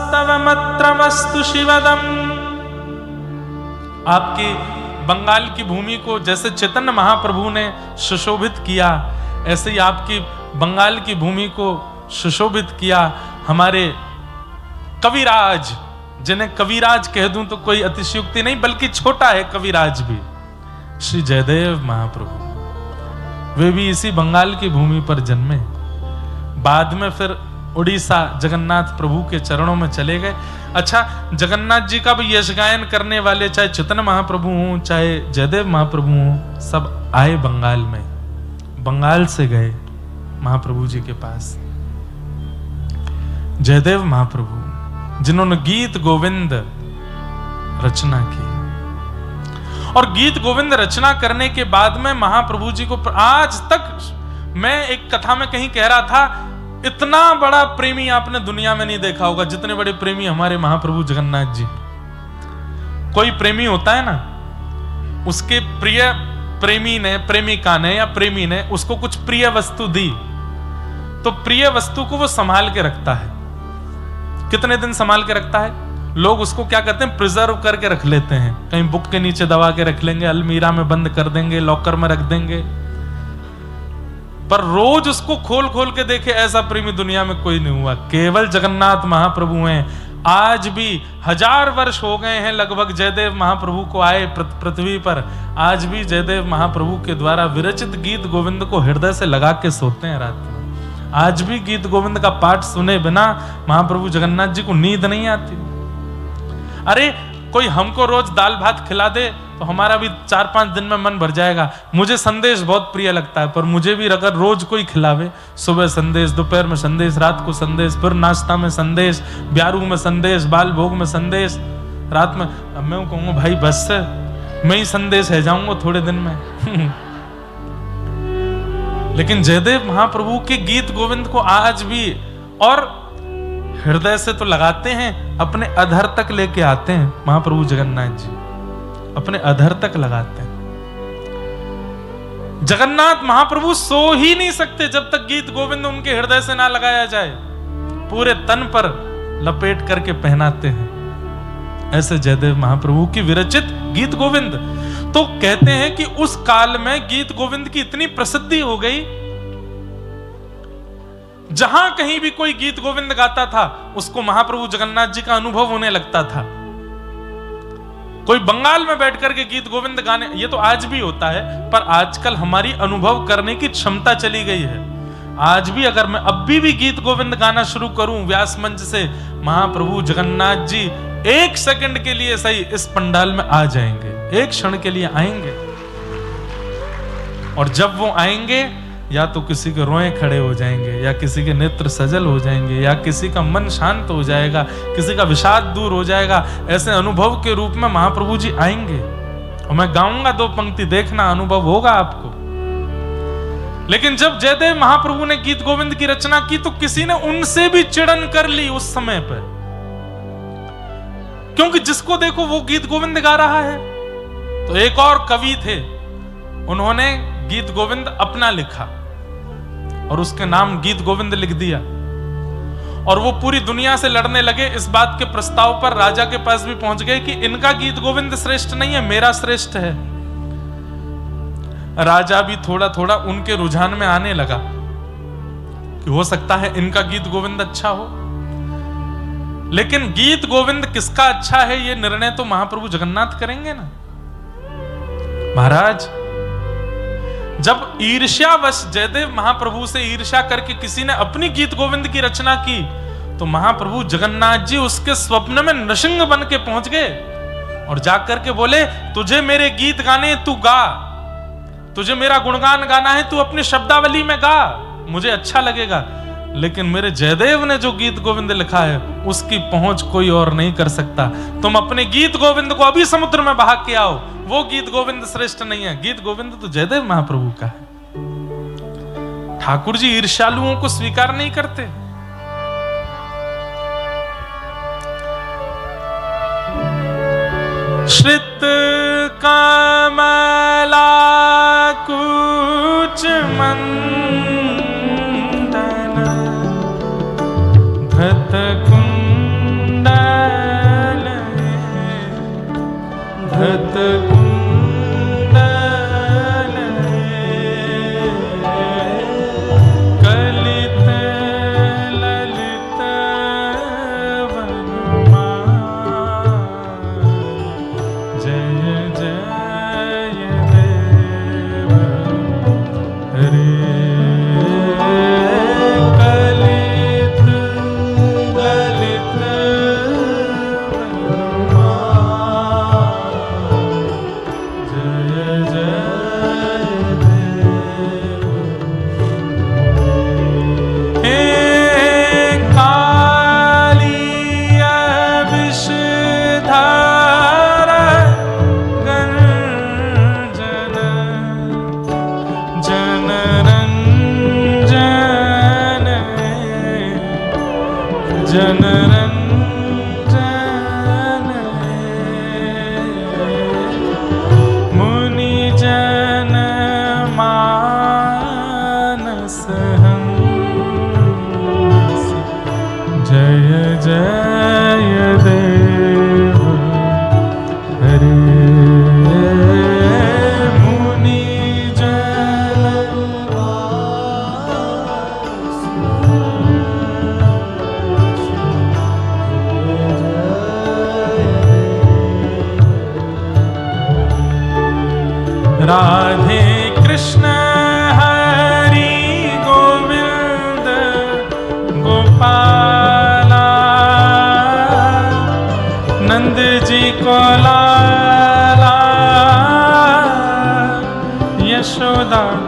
Speaker 1: वास्तवमत्रमस्तु शिवदम। आपकी बंगाल की भूमि को जैसे चैतन्य महाप्रभु ने सुशोभित किया, ऐसे ही आपकी बंगाल की भूमि को सुशोभित किया हमारे कविराज, जिन्हें कविराज कह दूं तो कोई अतिशयोक्ति नहीं, बल्कि छोटा है कविराज भी, श्री जयदेव महाप्रभु। वे भी इसी बंगाल की भूमि पर जन्मे, बाद में फिर उड़ीसा जगन्नाथ प्रभु के चरणों में चले गए। अच्छा, जगन्नाथ जी का भी यश गायन करने वाले चाहे चैतन्य महाप्रभु हों चाहे जयदेव महाप्रभु हों, सब आए बंगाल में, बंगाल से गए महाप्रभु जी के पास। जयदेव महाप्रभु जिन्होंने गीत गोविंद रचना की, और गीत गोविंद रचना करने के बाद में महाप्रभु जी को आज तक, मैं एक कथा में कहीं कह रहा था, इतना बड़ा प्रेमी आपने दुनिया में नहीं देखा होगा जितने बड़े प्रेमी हमारे महाप्रभु जगन्नाथ जी। कोई प्रेमी होता है ना, उसके प्रिय प्रेमी ने, प्रेमिका ने या प्रेमी ने उसको कुछ प्रिय वस्तु दी, तो प्रिय वस्तु को वो संभाल के रखता है। कितने दिन संभाल के रखता है? लोग उसको क्या करते हैं, प्रिजर्व करके रख लेते हैं, कहीं बुक के नीचे दबा के रख लेंगे, अलमीरा में बंद कर देंगे, लॉकर में रख देंगे, पर रोज उसको खोल खोल के देखे ऐसा प्रेमी दुनिया में कोई नहीं हुआ। केवल जगन्नाथ महाप्रभु हैं। आज भी 1000 वर्ष हो गए हैं लगभग जयदेव महाप्रभु को आए पृथ्वी पर, आज भी जयदेव महाप्रभु के द्वारा विरचित गीत गोविंद को हृदय से लगा के सोते हैं रात में। आज भी गीत गोविंद का पाठ सुने बिना महाप्रभु जगन्नाथ जी को नींद नहीं आती। अरे कोई हमको रोज दाल भात खिला दे तो हमारा भी 4-5 दिन में मन भर जाएगा। मुझे संदेश बहुत प्रिय लगता है, पर मुझे भी अगर रोज कोई खिलावे, सुबह संदेश, दोपहर में संदेश, रात को संदेश, फिर नाश्ता में संदेश, ब्यारू में संदेश, बाल भोग में संदेश, रात में, अब मैं कहूँगा भाई बस से मैं ही संदेश है जाऊंगा थोड़े दिन में। लेकिन जयदेव महाप्रभु के गीत गोविंद को आज भी और हृदय से तो लगाते हैं, अपने अधर तक लेके आते हैं। महाप्रभु जगन्नाथ जी अपने अधर तक लगाते हैं। जगन्नाथ महाप्रभु सो ही नहीं सकते जब तक गीत गोविंद उनके हृदय से ना लगाया जाए, पूरे तन पर लपेट करके पहनाते हैं। ऐसे जयदेव महाप्रभु की विरचित गीत गोविंद। तो कहते हैं कि उस काल में गीत गोविंद की इतनी प्रसिद्धि हो गई, जहां कहीं भी कोई गीत गोविंद गाता था उसको महाप्रभु जगन्नाथ जी का अनुभव होने लगता था। कोई बंगाल में बैठ करके गीत गोविंद गाने, ये तो आज भी होता है, पर आजकल हमारी अनुभव करने की क्षमता चली गई है। आज भी अगर मैं अभी भी गीत गोविंद गाना शुरू करूं व्यास मंच से, महाप्रभु जगन्नाथ जी 1 सेकंड के लिए सही इस पंडाल में आ जाएंगे, 1 क्षण के लिए आएंगे। और जब वो आएंगे, या तो किसी के रोए खड़े हो जाएंगे, या किसी के नेत्र सजल हो जाएंगे, या किसी का मन शांत हो जाएगा, किसी का विषाद दूर हो जाएगा। ऐसे अनुभव के रूप में महाप्रभु जी आएंगे। और मैं गाऊंगा 2 पंक्ति, देखना अनुभव होगा आपको। लेकिन जब जयदेव महाप्रभु ने गीत गोविंद की रचना की तो किसी ने उनसे भी चिड़न कर ली उस समय पर, क्योंकि जिसको देखो वो गीत गोविंद गा रहा है। तो एक और कवि थे, उन्होंने गीत गोविंद अपना लिखा और उसके नाम गीत गोविंद लिख दिया। और वो पूरी दुनिया से लड़ने लगे। इस बात के प्रस्ताव पर राजा के पास भी पहुंच गए कि इनका गीत गोविंद श्रेष्ठ नहीं है, मेरा श्रेष्ठ है। राजा भी थोड़ा थोड़ा उनके रुझान में आने लगा कि हो सकता है इनका गीत गोविंद अच्छा हो। लेकिन गीत गोविंद किसका अच्छा है ये निर्णय तो महाप्रभु जगन्नाथ करेंगे ना। महाराज, जब ईर्ष्यावश जयदेव महाप्रभु से ईर्ष्या करके किसी ने अपनी गीत गोविंद की रचना की, तो महाप्रभु जगन्नाथ जी उसके स्वप्न में नृसिंह बन के पहुंच गए और जाकर के बोले, तुझे मेरे गीत गाने, तू गा, तुझे मेरा गुणगान गाना है, तू अपनी शब्दावली में गा, मुझे अच्छा लगेगा। लेकिन मेरे जयदेव ने जो गीत गोविंद लिखा है उसकी पहुंच कोई और नहीं कर सकता। तुम अपने गीत गोविंद को अभी समुद्र में बहा के आओ, वो गीत गोविंद श्रेष्ठ नहीं है। गीत गोविंद तो जयदेव महाप्रभु का है। ठाकुर जी ईर्ष्यालुओं को स्वीकार नहीं करते। श्रित कमला कुच धत कुंडल धत कुंडल कलित ललित वनमाला जय जय देव हरे।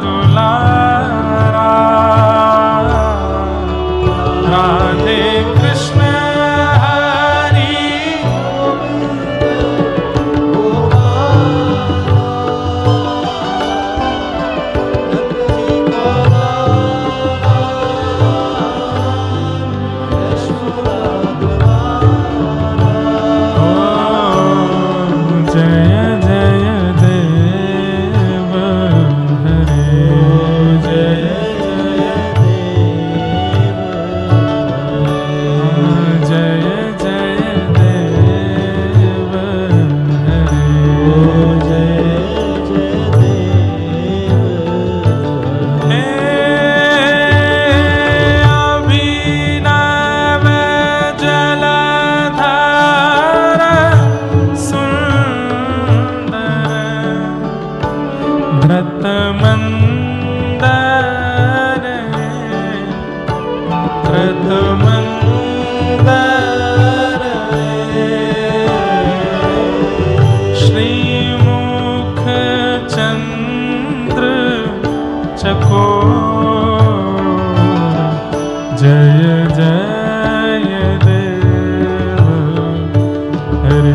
Speaker 1: दुलारा, राधे कृष्ण हरि श्रीमुख चंद्र चकोर, जय जय देव हरे।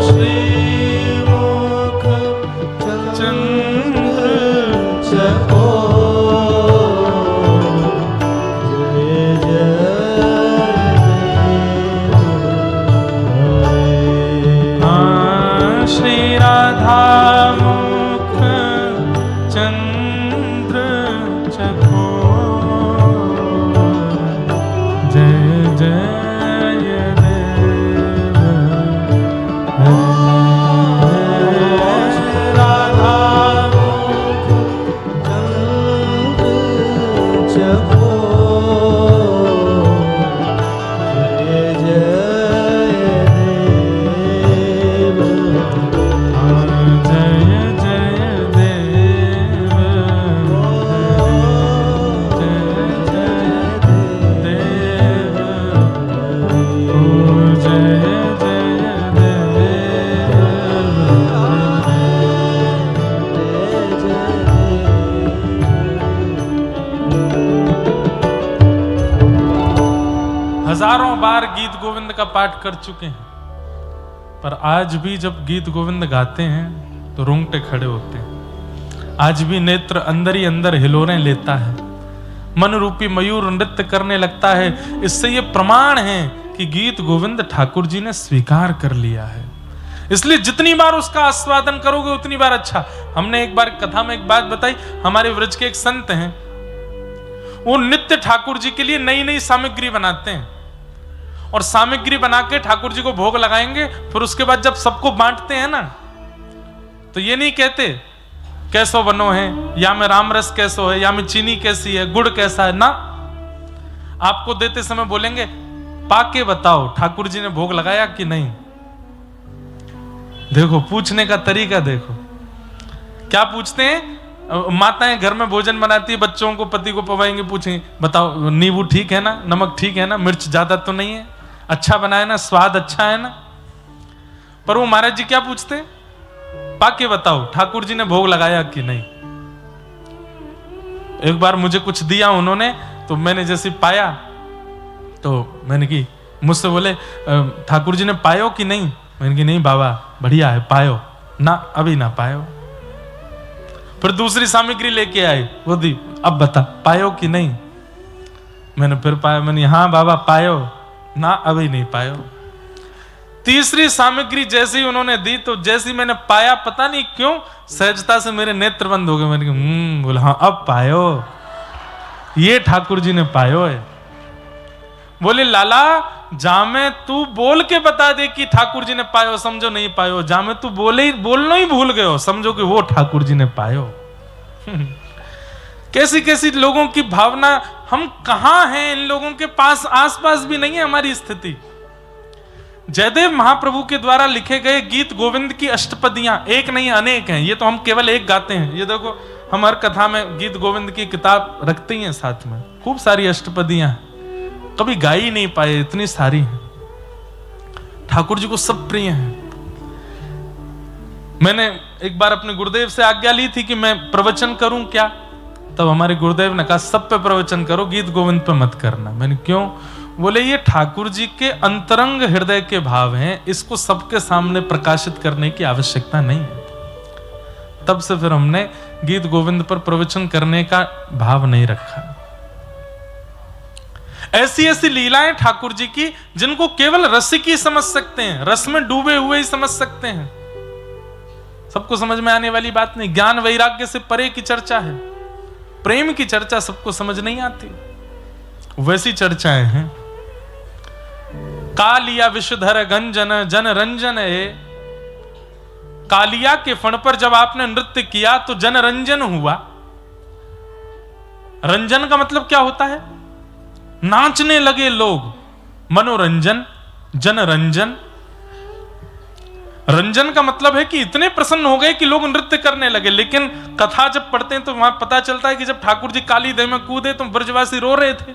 Speaker 1: श्रीमुख चंद्र चकोर, श्री राधा मुख चंद्र चकोर, जय जय देव हरे। राधा मुख चंद्र चकोर, जय जय हजारों बार गीत गोविंद का पाठ कर चुके हैं, पर आज भी जब गीत गोविंद गाते हैं तो रोंगटे खड़े होते हैं। आज भी नेत्र अंदर ही अंदर हिलोरें लेता है, मन रूपी मयूर नृत्य करने लगता है। इससे ये प्रमाण है कि गीत गोविंद ठाकुर जी ने स्वीकार कर लिया है। इसलिए जितनी बार उसका आस्वादन करोगे उतनी बार अच्छा। हमने एक बार कथा में एक बात बताई, हमारे व्रज के एक संत हैं, वो नित्य ठाकुर जी के लिए नई नई सामग्री बनाते हैं और सामग्री बना के ठाकुर जी को भोग लगाएंगे। फिर उसके बाद जब सबको बांटते हैं ना, तो ये नहीं कहते कैसो बनो है, या में राम रस कैसो है, या में चीनी कैसी है, गुड़ कैसा है, ना। आपको देते समय बोलेंगे पाके बताओ ठाकुर जी ने भोग लगाया कि नहीं। देखो पूछने का तरीका देखो, क्या पूछते हैं। माताएं घर में भोजन बनाती है, बच्चों को पति को पवाएंगे, पूछेंगे बताओ नींबू ठीक है ना, नमक ठीक है ना, मिर्च ज्यादा तो नहीं है, अच्छा बना है ना, स्वाद अच्छा है ना। पर वो महाराज जी क्या पूछते हैं, पाके बताओ ठाकुर जी ने भोग लगाया कि नहीं। एक बार मुझे कुछ दिया उन्होंने, तो मैंने जैसे पाया तो मैंने की, मुझसे बोले ठाकुर जी ने पायो कि नहीं। मैंने की नहीं बाबा बढ़िया है, पायो ना, अभी ना पायो। फिर दूसरी सामग्री लेके आए, वो दी, अब बता पायो कि नहीं। मैंने फिर पाया, मैंने हाँ बाबा पायो ना, अभी नहीं पायो। तीसरी सामग्री जैसे ही उन्होंने दी, तो जैसे ही मैंने पाया, पता नहीं क्यों सहजता से मेरे नेत्र बंद हो गए। मैंने कहा बोला हाँ अब पायो, ये ठाकुर जी ने पायो है। बोले लाला जामे तू बोल के बता दे कि ठाकुर जी ने पायो, समझो नहीं पायो। जामे तू बोलना ही भूल गए हो, समझो कि वो ठाकुर जी ने पायो। कैसी कैसी लोगों की भावना, हम कहां हैं, इन लोगों के पास आसपास भी नहीं है हमारी स्थिति। जयदेव महाप्रभु के द्वारा लिखे गए गीत गोविंद की अष्टपदियां एक नहीं अनेक हैं। ये तो हम केवल एक गाते हैं। ये देखो हम हर कथा में गीत गोविंद की किताब रखते ही हैं साथ में, खूब सारी अष्टपदियां कभी गा ही नहीं पाए, इतनी सारी हैं। ठाकुर जी को सब प्रिय हैं। मैंने एक बार अपने गुरुदेव से आज्ञा ली थी कि मैं प्रवचन करूं क्या, तब हमारे गुरुदेव ने कहा सब पे प्रवचन करो, गीत गोविंद पे मत करना। मैंने क्यों? बोले ये ठाकुर जी के अंतरंग हृदय के भाव हैं, इसको सबके सामने प्रकाशित करने की आवश्यकता नहीं है। तब से फिर हमने गीत गोविंद पर प्रवचन करने का भाव नहीं रखा। ऐसी ऐसी लीलाएं ठाकुर जी की जिनको केवल रसिक ही समझ सकते हैं, रस में डूबे हुए ही समझ सकते हैं। सबको समझ में आने वाली बात नहीं। ज्ञान वैराग्य से परे की चर्चा है, प्रेम की चर्चा सबको समझ नहीं आती। वैसी चर्चाएं हैं। कालिया विषधर गंजन जन रंजन है। कालिया के फण पर जब आपने नृत्य किया तो जन रंजन हुआ। रंजन का मतलब क्या होता है? नाचने लगे लोग, मनोरंजन, जन रंजन। रंजन का मतलब है कि इतने प्रसन्न हो गए कि लोग नृत्य करने लगे। लेकिन कथा जब पढ़ते हैं तो वहां पता चलता है कि जब ठाकुर जी काली देह में कूदे तो ब्रजवासी रो रहे थे।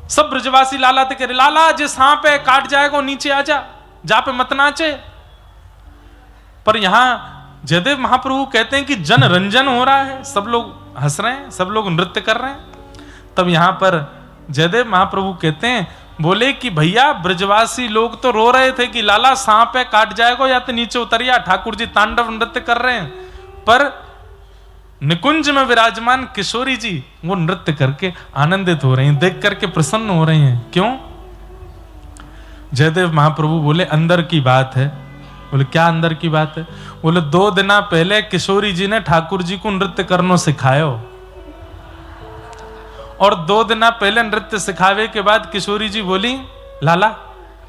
Speaker 1: सब ब्रजवासी लाला थे, कह रहे लाला जे सांप है काट जाएगा, नीचे आ जा, जा पे मत नाचे। पर यहां जयदेव महाप्रभु कहते हैं कि जन रंजन हो रहा है, सब लोग हंस रहे हैं, सब लोग नृत्य कर रहे हैं। तब यहां पर जयदेव महाप्रभु कहते हैं, बोले कि भैया ब्रजवासी लोग तो रो रहे थे कि लाला सांप है काट जाएगा, या तो नीचे उतरिया। ठाकुर जी तांडव नृत्य कर रहे हैं, पर निकुंज में विराजमान किशोरी जी वो नृत्य करके आनंदित हो रहे हैं, देख करके प्रसन्न हो रहे हैं। क्यों? जयदेव महाप्रभु बोले अंदर की बात है। बोले क्या अंदर की बात है? बोले 2 दिन पहले किशोरी जी ने ठाकुर जी को नृत्य करना सिखायो, और 2 दिन पहले नृत्य सिखावे के बाद किशोरी जी बोली लाला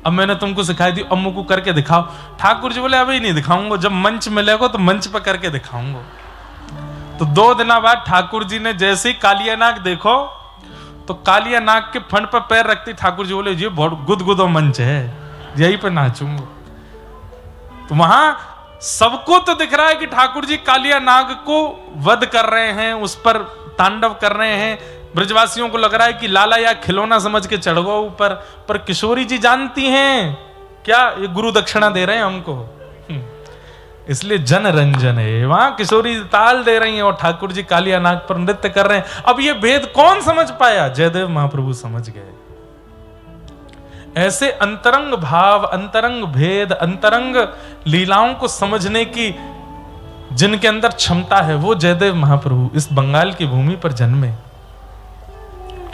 Speaker 1: अब मैंने तुमको सिखाई दी, अम्मू को करके दिखाओ। ठाकुर जी बोले अभी नहीं दिखाऊंगा, जब मंच मिलेगा तो मंच पर करके दिखाऊंगा। तो 2 दिन बाद ठाकुर जी ने जैसे ही कालिया नाग देखो तो कालिया नाग के फण पर पैर रखते ठाकुर जी बोले ये बहुत गुदगुदो मंच है, यही पे नाचूंगा। तो वहां सबको तो दिख रहा है कि ठाकुर जी कालिया नाग को वध कर रहे हैं, उस पर तांडव कर रहे हैं। ब्रजवासियों को लग रहा है कि लाला या खिलौना समझ के चढ़ गो ऊपर, पर किशोरी जी जानती हैं क्या ये गुरु दक्षिणा दे रहे हैं हमको, इसलिए जन रंजन है। वहां किशोरी ताल दे रही हैं और ठाकुर जी कालिया नाग पर नृत्य कर रहे हैं। अब ये भेद कौन समझ पाया? जयदेव महाप्रभु समझ गए। ऐसे अंतरंग भाव, अंतरंग भेद, अंतरंग लीलाओं को समझने की जिनके अंदर क्षमता है वो जयदेव महाप्रभु इस बंगाल की भूमि पर जन्मे।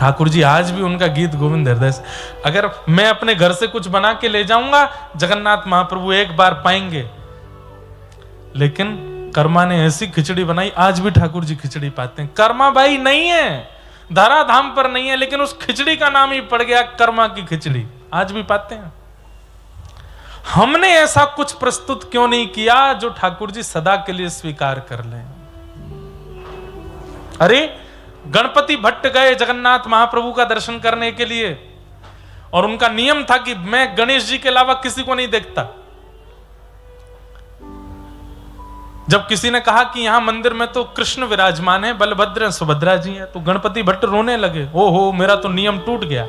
Speaker 1: ठाकुर जी आज भी उनका गीत गोविंद हृदय से, अगर मैं अपने घर से कुछ बना के ले जाऊंगा जगन्नाथ महाप्रभु एक बार पाएंगे। लेकिन कर्मा ने ऐसी खिचड़ी बनाई, आज भी ठाकुर जी खिचड़ी पाते हैं। कर्मा भाई नहीं है, धरा धाम पर नहीं है, लेकिन उस खिचड़ी का नाम ही पड़ गया कर्मा की खिचड़ी, आज भी पाते हैं। हमने ऐसा कुछ प्रस्तुत क्यों नहीं किया जो ठाकुर जी सदा के लिए स्वीकार कर लें? अरे गणपति भट्ट गए जगन्नाथ महाप्रभु का दर्शन करने के लिए, और उनका नियम था कि मैं गणेश जी के अलावा किसी को नहीं देखता। जब किसी ने कहा कि यहां मंदिर में तो कृष्ण विराजमान है, बलभद्र सुभद्रा जी हैं, तो गणपति भट्ट रोने लगे, ओहो मेरा तो नियम टूट गया,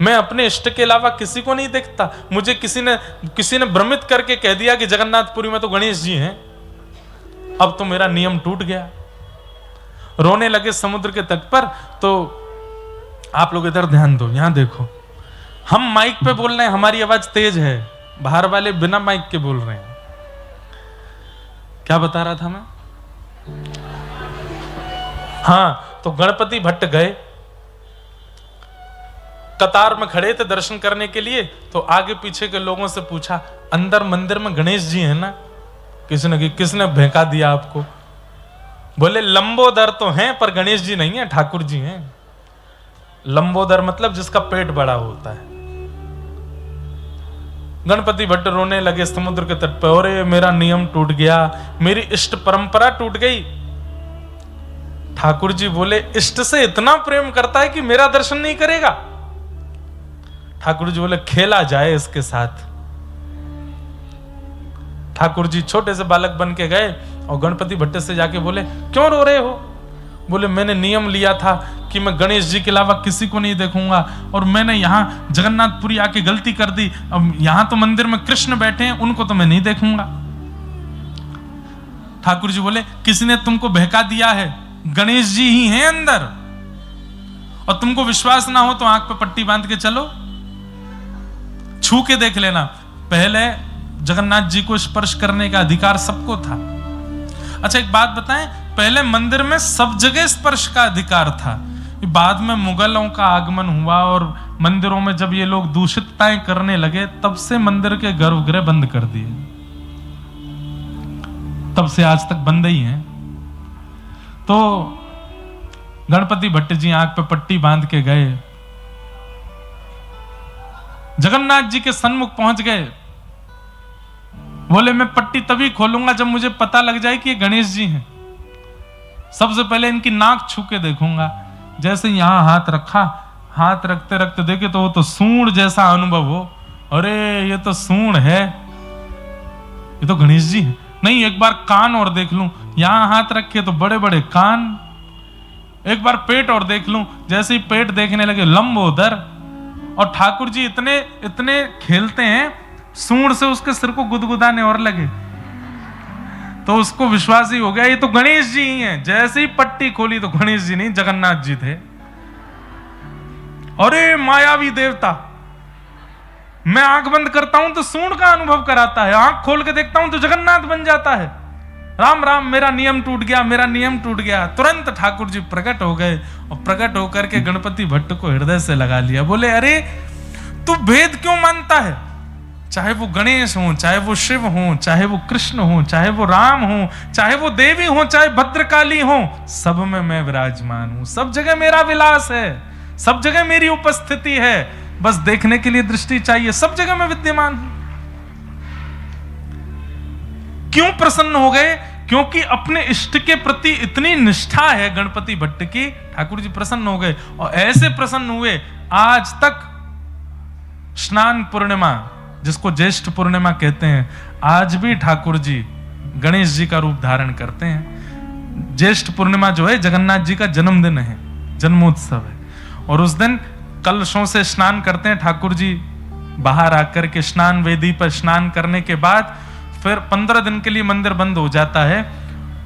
Speaker 1: मैं अपने इष्ट के अलावा किसी को नहीं देखता। मुझे किसी ने भ्रमित करके कह दिया कि जगन्नाथपुरी में तो गणेश जी हैं, अब तो मेरा नियम टूट गया। रोने लगे समुद्र के तट पर। तो आप लोग इधर ध्यान दो, यहां देखो, हम माइक पे बोल रहे हैं, हमारी आवाज तेज है, बाहर वाले बिना माइक के बोल रहे हैं। क्या बता रहा था मैं? हाँ, तो गणपति भट्ट गए, कतार में खड़े थे दर्शन करने के लिए। तो आगे पीछे के लोगों से पूछा, अंदर मंदिर में गणेश जी है ना? किसने भेंका दिया आपको? बोले लंबोदर तो हैं पर गणेश जी नहीं है, ठाकुर जी हैं। लंबोदर मतलब जिसका पेट बड़ा होता है। गणपति भट्ट रोने लगे समुद्र के तट पर, अरे मेरा नियम टूट गया, मेरी इष्ट परंपरा टूट गई। ठाकुर जी बोले इष्ट से इतना प्रेम करता है कि मेरा दर्शन नहीं करेगा? ठाकुर जी बोले खेला जाए इसके साथ। ठाकुर जी छोटे से बालक बन के गए और गणपति भट्ट से जाके बोले क्यों रो रहे हो? बोले मैंने नियम लिया था कि मैं गणेश जी के अलावा किसी को नहीं देखूंगा, और मैंने यहाँ जगन्नाथपुरी आके गलती कर दी। अब यहाँ तो मंदिर में कृष्ण बैठे हैं, उनको तो मैं नहीं देखूंगा। ठाकुर जी बोले, किसी ने तुमको बहका दिया है, गणेश जी ही हैं अंदर, और तुमको विश्वास ना हो तो आंख पे पट्टी बांध के चलो, छू के देख लेना। पहले जगन्नाथ जी को स्पर्श करने का अधिकार सबको था। अच्छा एक बात बताएं, पहले मंदिर में सब जगह स्पर्श का अधिकार था। बाद में मुगलों का आगमन हुआ और मंदिरों में जब ये लोग दूषितताएं करने लगे, तब से मंदिर के गर्भगृह बंद कर दिए, तब से आज तक बंद ही हैं। तो गणपति भट्ट जी आंख पे पट्टी बांध के गए, जगन्नाथ जी के सन्मुख पहुंच गए, बोले मैं पट्टी तभी खोलूंगा जब मुझे पता लग जाए कि ये गणेश जी हैं। सबसे पहले इनकी नाक छू के देखूंगा। जैसे यहां हाथ रखा, हाथ रखते रखते देखे तो वो तो सूंड जैसा अनुभव हो, अरे ये तो सूंड है, ये तो गणेश जी है। नहीं, एक बार कान और देख लूं, यहां हाथ रखे तो बड़े बड़े कान। एक बार पेट और देख लूं, जैसे ही पेट देखने लगे लंबोदर। और ठाकुर जी इतने इतने खेलते हैं, सूंड से उसके सिर को गुदगुदाने और लगे, तो उसको विश्वास ही हो गया ये तो गणेश जी ही हैं। जैसे ही पट्टी खोली तो गणेश जी नहीं, जगन्नाथ जी थे। अरे मायावी देवता, मैं आंख बंद करता हूं तो सूंड का अनुभव कराता है, आंख खोल के देखता हूं तो जगन्नाथ बन जाता है। राम राम, मेरा नियम टूट गया, मेरा नियम टूट गया। तुरंत ठाकुर जी प्रकट हो गए और प्रकट होकर के गणपति भट्ट को हृदय से लगा लिया। बोले अरे तू भेद क्यों मानता है? चाहे वो गणेश हो, चाहे वो शिव हो, चाहे वो कृष्ण हो, चाहे वो राम हो, चाहे वो देवी हो, चाहे भद्रकाली हो, सब में मैं विराजमान हूं। सब जगह मेरा विलास है, सब जगह मेरी उपस्थिति है, बस देखने के लिए दृष्टि चाहिए। सब जगह मैं विद्यमान हूं। क्यों प्रसन्न हो गए? क्योंकि अपने इष्ट के प्रति इतनी निष्ठा है गणपति भट्ट की, ठाकुर जी प्रसन्न हो गए। और ऐसे प्रसन्न हुए, आज तक स्नान पूर्णिमा, जिसको ज्येष्ठ पूर्णिमा कहते हैं, आज भी ठाकुर जी गणेश जी का रूप धारण करते हैं। ज्येष्ठ पूर्णिमा जो है जगन्नाथ जी का जन्मदिन है, जन्मोत्सव है, और उस दिन कलशों से स्नान करते हैं ठाकुर जी। बाहर आकर के स्नान वेदी पर स्नान करने के बाद फिर 15 दिन के लिए मंदिर बंद हो जाता है।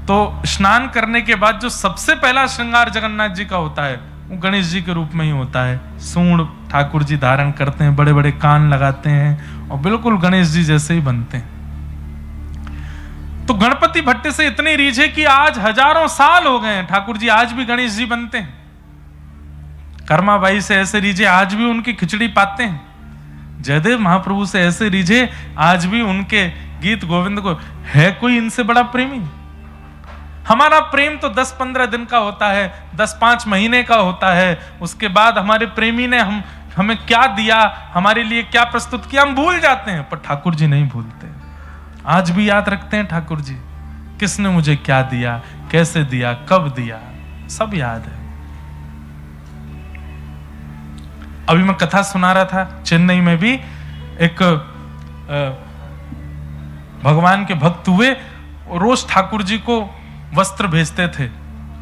Speaker 1: तो स्नान करने के बाद जो सबसे पहला श्रृंगार जगन्नाथ जी का होता है वो गणेश जी के रूप में ही होता है। सूंड ठाकुर जी धारण करते हैं, बड़े बड़े कान लगाते हैं और बिल्कुल गणेश जी जैसे ही बनते हैं। तो गणपति भट्ट से इतनी रीझ है कि आज हजारों साल हो गए हैं, ठाकुर जी आज भी गणेश जी बनते हैं। कर्माबाई से ऐसे रीझे, आज भी उनकी खिचड़ी पाते हैं। जयदेव महाप्रभु से ऐसे रीझे, आज भी उनके गीत गोविंद को। है कोई इनसे बड़ा प्रेमी? हमारा प्रेम तो 10-15 दिन का होता है, 10-5 महीने का होता है। उसके बाद हमारे प्रेमी ने हमें क्या दिया, हमारे लिए क्या प्रस्तुत किया, हम भूल जाते हैं। पर ठाकुर जी नहीं भूलते, आज भी याद रखते हैं ठाकुर जी, किसने मुझे क्या दिया, कैसे दिया, कब दिया, सब याद है। अभी मैं कथा सुना रहा था, चेन्नई में भी एक भगवान के भक्त हुए, रोज ठाकुर जी को वस्त्र भेजते थे,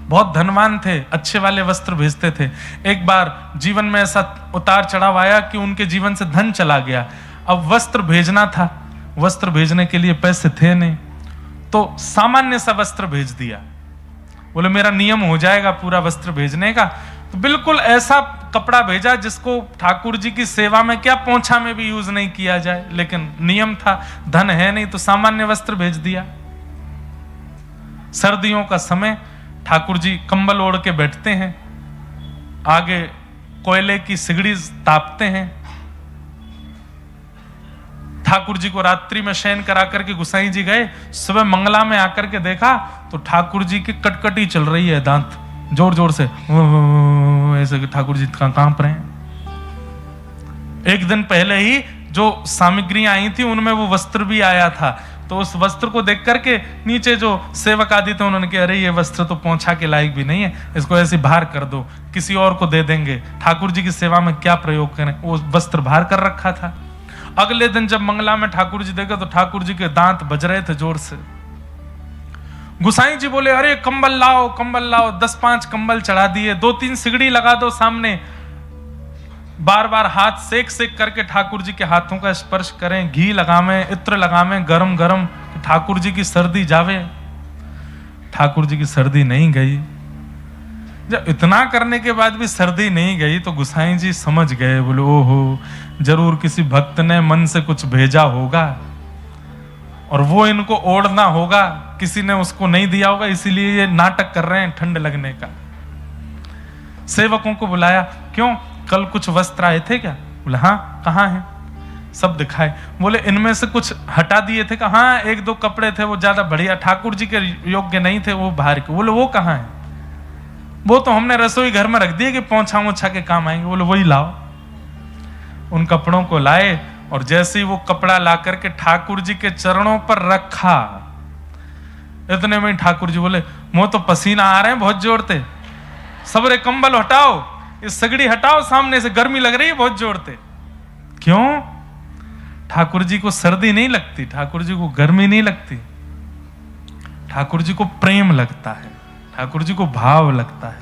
Speaker 1: बहुत धनवान थे, अच्छे वाले वस्त्र भेजते थे। एक बार जीवन में ऐसा उतार चढ़ाव आया कि उनके जीवन से धन चला गया। अब वस्त्र भेजना था, वस्त्र भेजने के लिए पैसे थे नहीं, तो सामान्य सा वस्त्र भेज दिया। बोले मेरा नियम हो जाएगा पूरा वस्त्र भेजने का। तो बिल्कुल ऐसा कपड़ा भेजा जिसको ठाकुर जी की सेवा में क्या पोंछा में भी यूज नहीं किया जाए, लेकिन नियम था, धन है नहीं तो सामान्य वस्त्र भेज दिया। सर्दियों का समय, ठाकुर जी कंबल ओढ़ के बैठते हैं, आगे कोयले की सिगड़ी तापते हैं। ठाकुर जी को रात्रि में शयन करा करके गुसाई जी गए, सुबह मंगला में आकर के देखा तो ठाकुर जी की कटकटी चल रही है, दांत जोर जोर से ऐसे ठाकुर जी कांप रहे हैं। एक दिन पहले ही जो सामग्रियां आई थी उनमें वो वस्त्र भी आया था, तो उस वस्त्र को देख करके नीचे जो सेवक आदि थे उन्होंने कहा अरे ये वस्त्र तो पोंछा के लायक भी नहीं है, इसको ऐसे बाहर कर दो, किसी और को दे देंगे, ठाकुर जी की सेवा में क्या प्रयोग करें। वो वस्त्र बाहर कर रखा था। अगले दिन जब मंगला में ठाकुर जी देखा तो ठाकुर जी के दांत बज रहे थे जोर से। गुसाई जी बोले अरे कंबल लाओ, कंबल लाओ। 10-5 कंबल चढ़ा दिए, 2-3 सिगड़ी लगा दो सामने, बार बार हाथ सेक सेक करके ठाकुर जी के हाथों का स्पर्श करें, घी लगावें, इत्र लगावें गरम गरम, ठाकुर जी की सर्दी जावे। ठाकुर जी की सर्दी नहीं गई। जब इतना करने के बाद भी सर्दी नहीं गई तो गुसाई जी समझ गए, बोले ओहो जरूर किसी भक्त ने मन से कुछ भेजा होगा और वो इनको ओढ़ना होगा, किसी ने उसको नहीं दिया होगा, इसीलिए ये नाटक कर रहे हैं ठंड लगने का। सेवकों को बुलाया, क्यों कल कुछ वस्त्र आए थे क्या? बोले हाँ, कहाँ है? सब दिखाए। बोले इनमें से कुछ हटा दिए थे? कहा हाँ, एक दो कपड़े थे वो ज्यादा बढ़िया ठाकुर जी के योग्य नहीं थे, वो बाहर के। बोले वो कहाँ है? वो तो हमने रसोई घर में रख दिए कि पोंछा मोछा के काम आएंगे। बोले वही लाओ। उन कपड़ों को लाए और जैसे ही वो कपड़ा ला करके ठाकुर जी के चरणों पर रखा, इतने में ठाकुर जी बोले मुंह तो पसीना आ रहे हैं बहुत जोर से, सबरे कंबल हटाओ, इस सगड़ी हटाओ, सामने से गर्मी लग रही है बहुत जोर से। क्यों? ठाकुर जी को सर्दी नहीं लगती, ठाकुर जी को गर्मी नहीं लगती, ठाकुर जी को प्रेम लगता है, ठाकुर जी को भाव लगता है,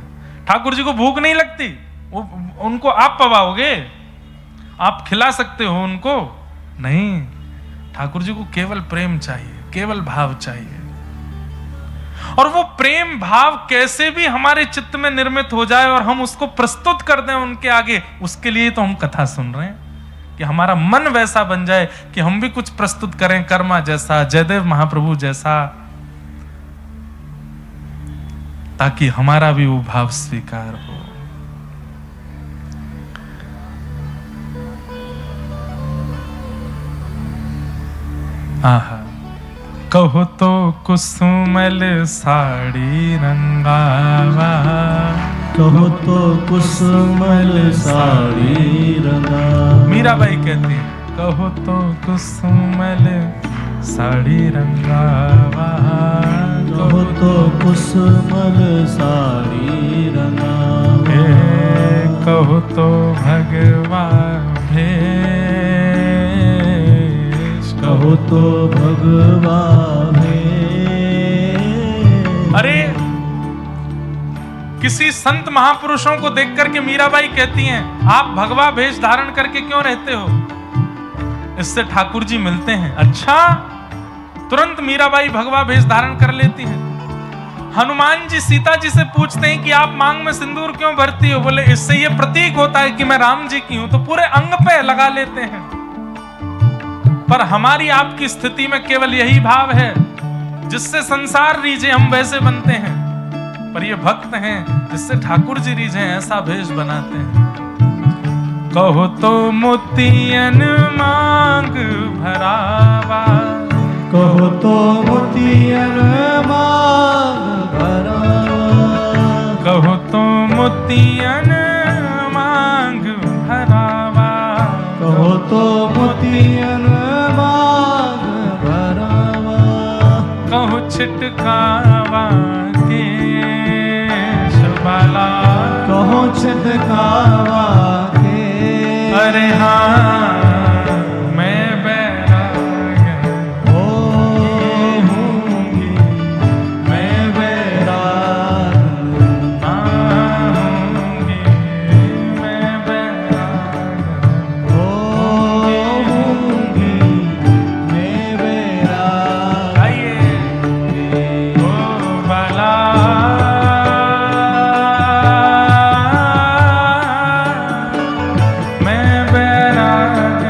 Speaker 1: ठाकुर जी को भूख नहीं लगती। वो उनको आप पवाओगे, आप खिला सकते हो उनको? नहीं, ठाकुर जी को केवल प्रेम चाहिए, केवल भाव चाहिए। और वो प्रेम भाव कैसे भी हमारे चित्त में निर्मित हो जाए और हम उसको प्रस्तुत कर दें उनके आगे, उसके लिए तो हम कथा सुन रहे हैं कि हमारा मन वैसा बन जाए कि हम भी कुछ प्रस्तुत करें, कर्मा जैसा, जयदेव महाप्रभु जैसा, ताकि हमारा भी वो भाव स्वीकार हो। आहा, कहो तो कुसुमल साड़ी रंगावा,
Speaker 2: कहो तो कुसुमल साड़ी रंगावा।
Speaker 1: मीराबाई कहती है कहो तो कुसुमल साड़ी रंगावा,
Speaker 2: कहो तो कुसुमल साड़ी रंगावा।
Speaker 1: कहो तो भगवा भेष,
Speaker 2: कहो तो भगवा भेष।
Speaker 1: अरे किसी संत महापुरुषों को देख करके मीराबाई कहती हैं आप भगवा भेष धारण करके क्यों रहते हो? इससे ठाकुर जी मिलते हैं। अच्छा, तुरंत मीराबाई भगवा भेष धारण कर लेती हैं। हनुमान जी सीता जी से पूछते हैं कि आप मांग में सिंदूर क्यों भरती हो? बोले इससे ये प्रतीक होता है कि मैं राम जी की हूं, तो पूरे अंग पे लगा लेते हैं। पर हमारी आपकी स्थिति में केवल यही भाव है, जिससे संसार रीझे हम वैसे बनते हैं, पर ये भक्त हैं जिससे ठाकुर जी रीझे ऐसा भेष बनाते हैं। कहो तो मोतियन मांग भरावा,
Speaker 2: कहो तो मोतियन मांग भरावा।
Speaker 1: कहो तो मोतियन मांग भरावा,
Speaker 2: कहो तो मोतियन मांग भरावा।
Speaker 1: कहो छिटकावा केश बाला,
Speaker 2: कहो छिटकावा के।
Speaker 1: अरे हाँ मैं बैराग
Speaker 2: होऊंगी, मैं बैराग
Speaker 1: होऊंगी, मैं बैराग
Speaker 2: होऊंगी, मैं बैराग।
Speaker 1: आइए ओ बाला, मैं बैराग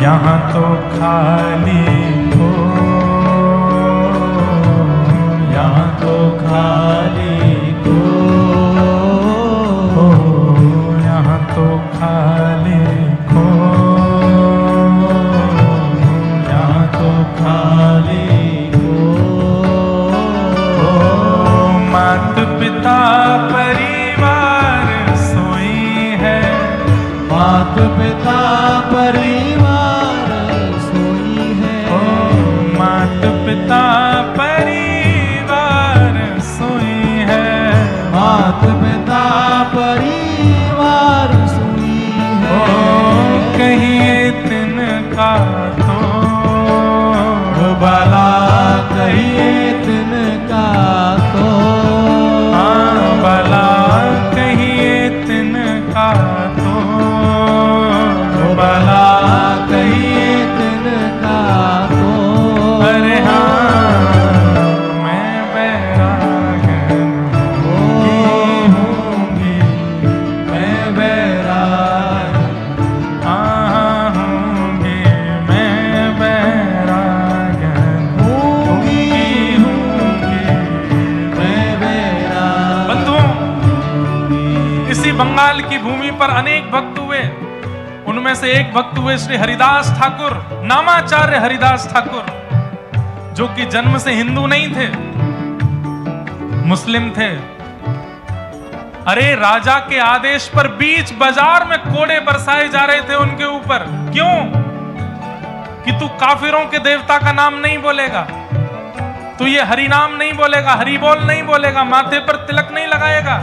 Speaker 1: यहाँ तो खाली हो,
Speaker 2: यहाँ तो खाली हो,
Speaker 1: यहाँ तो खाली हो,
Speaker 2: यहाँ तो खाली हो।
Speaker 1: मात पिता परिवार सोई है,
Speaker 2: मात पिता परिवार सोई है,
Speaker 1: मात पिता परिवार सोई है,
Speaker 2: मात पिता परिवार सोई है।
Speaker 1: कहिए तिनका तो
Speaker 2: भला कहिए तिनका तो,
Speaker 1: भला कहिए तिनका तो,
Speaker 2: भला कहिए तिनका तो।
Speaker 1: अरे हाँ मैं बैरागन
Speaker 2: होंगी मैं बैराग,
Speaker 1: हाँ होंगे मैं बैरागन
Speaker 2: होंगी मैं बैराग।
Speaker 1: बंधुओं, इसी बंगाल की भूमि पर अनेक भक्त हुए। उनमें से एक भक्त हुए श्री हरिदास ठाकुर, नामाचार्य हरिदास ठाकुर, जो कि जन्म से हिंदू नहीं थे, मुस्लिम थे। अरे राजा के आदेश पर बीच बाजार में कोड़े बरसाए जा रहे थे उनके ऊपर। क्यों? कि तू काफिरों के देवता का नाम नहीं बोलेगा, तू ये हरि नाम नहीं बोलेगा, हरि बोल नहीं बोलेगा, माथे पर तिलक नहीं लगाएगा।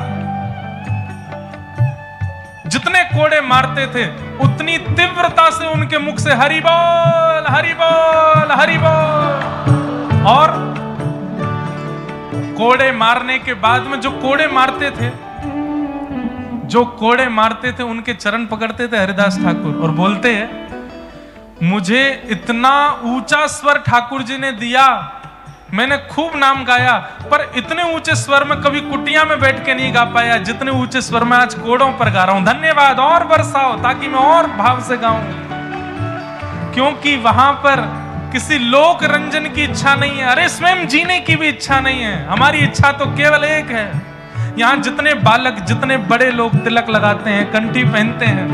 Speaker 1: जितने कोड़े मारते थे उतनी तीव्रता से उनके मुख से हरि बोल हरि बोल हरि बोल। और कोड़े मारने के बाद में जो कोड़े मारते थे उनके चरण पकड़ते थे हरिदास ठाकुर और बोलते हैं, मुझे इतना ऊंचा स्वर ठाकुर जी ने दिया, मैंने खूब नाम गाया, पर इतने ऊंचे स्वर में कभी कुटिया में बैठ के नहीं गा पाया जितने ऊंचे स्वर में आज कोड़ों पर गा रहा हूं। धन्यवाद, और बरसाओ ताकि मैं और भाव से गाऊं। क्योंकि वहां पर किसी लोक रंजन की इच्छा नहीं है, अरे स्वयं जीने की भी इच्छा नहीं है। हमारी इच्छा तो केवल एक है। यहां जितने बालक, जितने बड़े लोग तिलक लगाते हैं, कंठी पहनते हैं,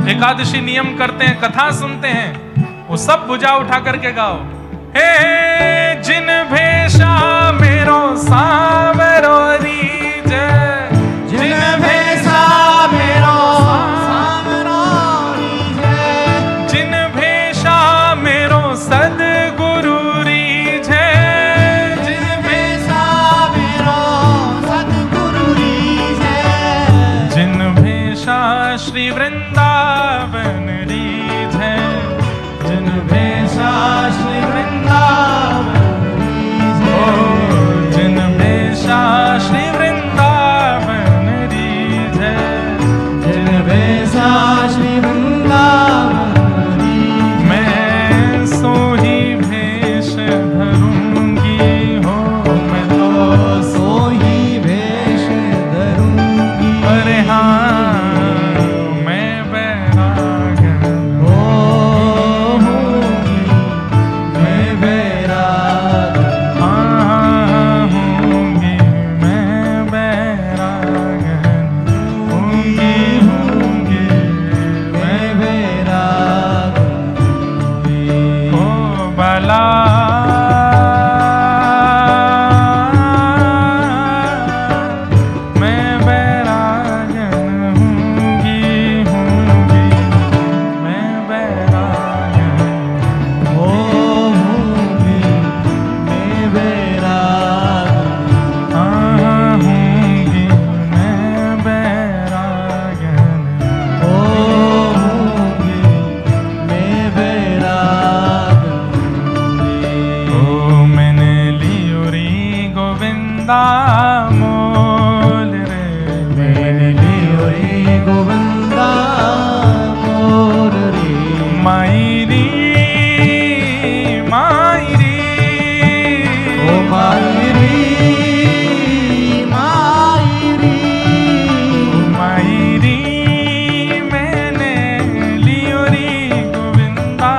Speaker 1: एकादशी नियम करते हैं, कथा सुनते हैं, वो सब भुजा उठा करके गाओ, हे जिन भेषा मेरो सावरो रीजे,
Speaker 2: जिन भेषा मेरो सावरो रीजे,
Speaker 1: जिन भेषा मेरो सद्गुरु रीझे,
Speaker 2: जिन भेषा मेरो सद्गुरु रीझे,
Speaker 1: जिन भेषा श्री वृंदावन रीझे,
Speaker 2: जिन भेषा श्री वृंदावन रीझे,
Speaker 1: जिन भेषा श्री वृंदावन रीझे,
Speaker 2: जिन भेषा श्री वृंदावन रीझे।
Speaker 1: मैं सो ही भेष धरूंगी हो, मैं तो
Speaker 2: सो ही भेष धरूंगी।
Speaker 1: अरे हाँ मैं बैरागन
Speaker 2: होंगी मैं बैराग,
Speaker 1: हाँ होंगी मैं बैरागन, होंगी
Speaker 2: मैं बैराग।
Speaker 1: ओ बाला मैं बैरागन होंगी मैं बैरागन,
Speaker 2: होंगी मैं बैराग,
Speaker 1: हाँ होंगी मैं बैरागन,
Speaker 2: होंगी मैं बैराग।
Speaker 1: ओ मैंने लियो री गोविंदा मोल रे,
Speaker 2: मैंने लियो रे गोविंदा मोर रे,
Speaker 1: मायरी मायरी,
Speaker 2: ओ मायरी मायरी,
Speaker 1: मायरी मैंने लियो री गोविंदा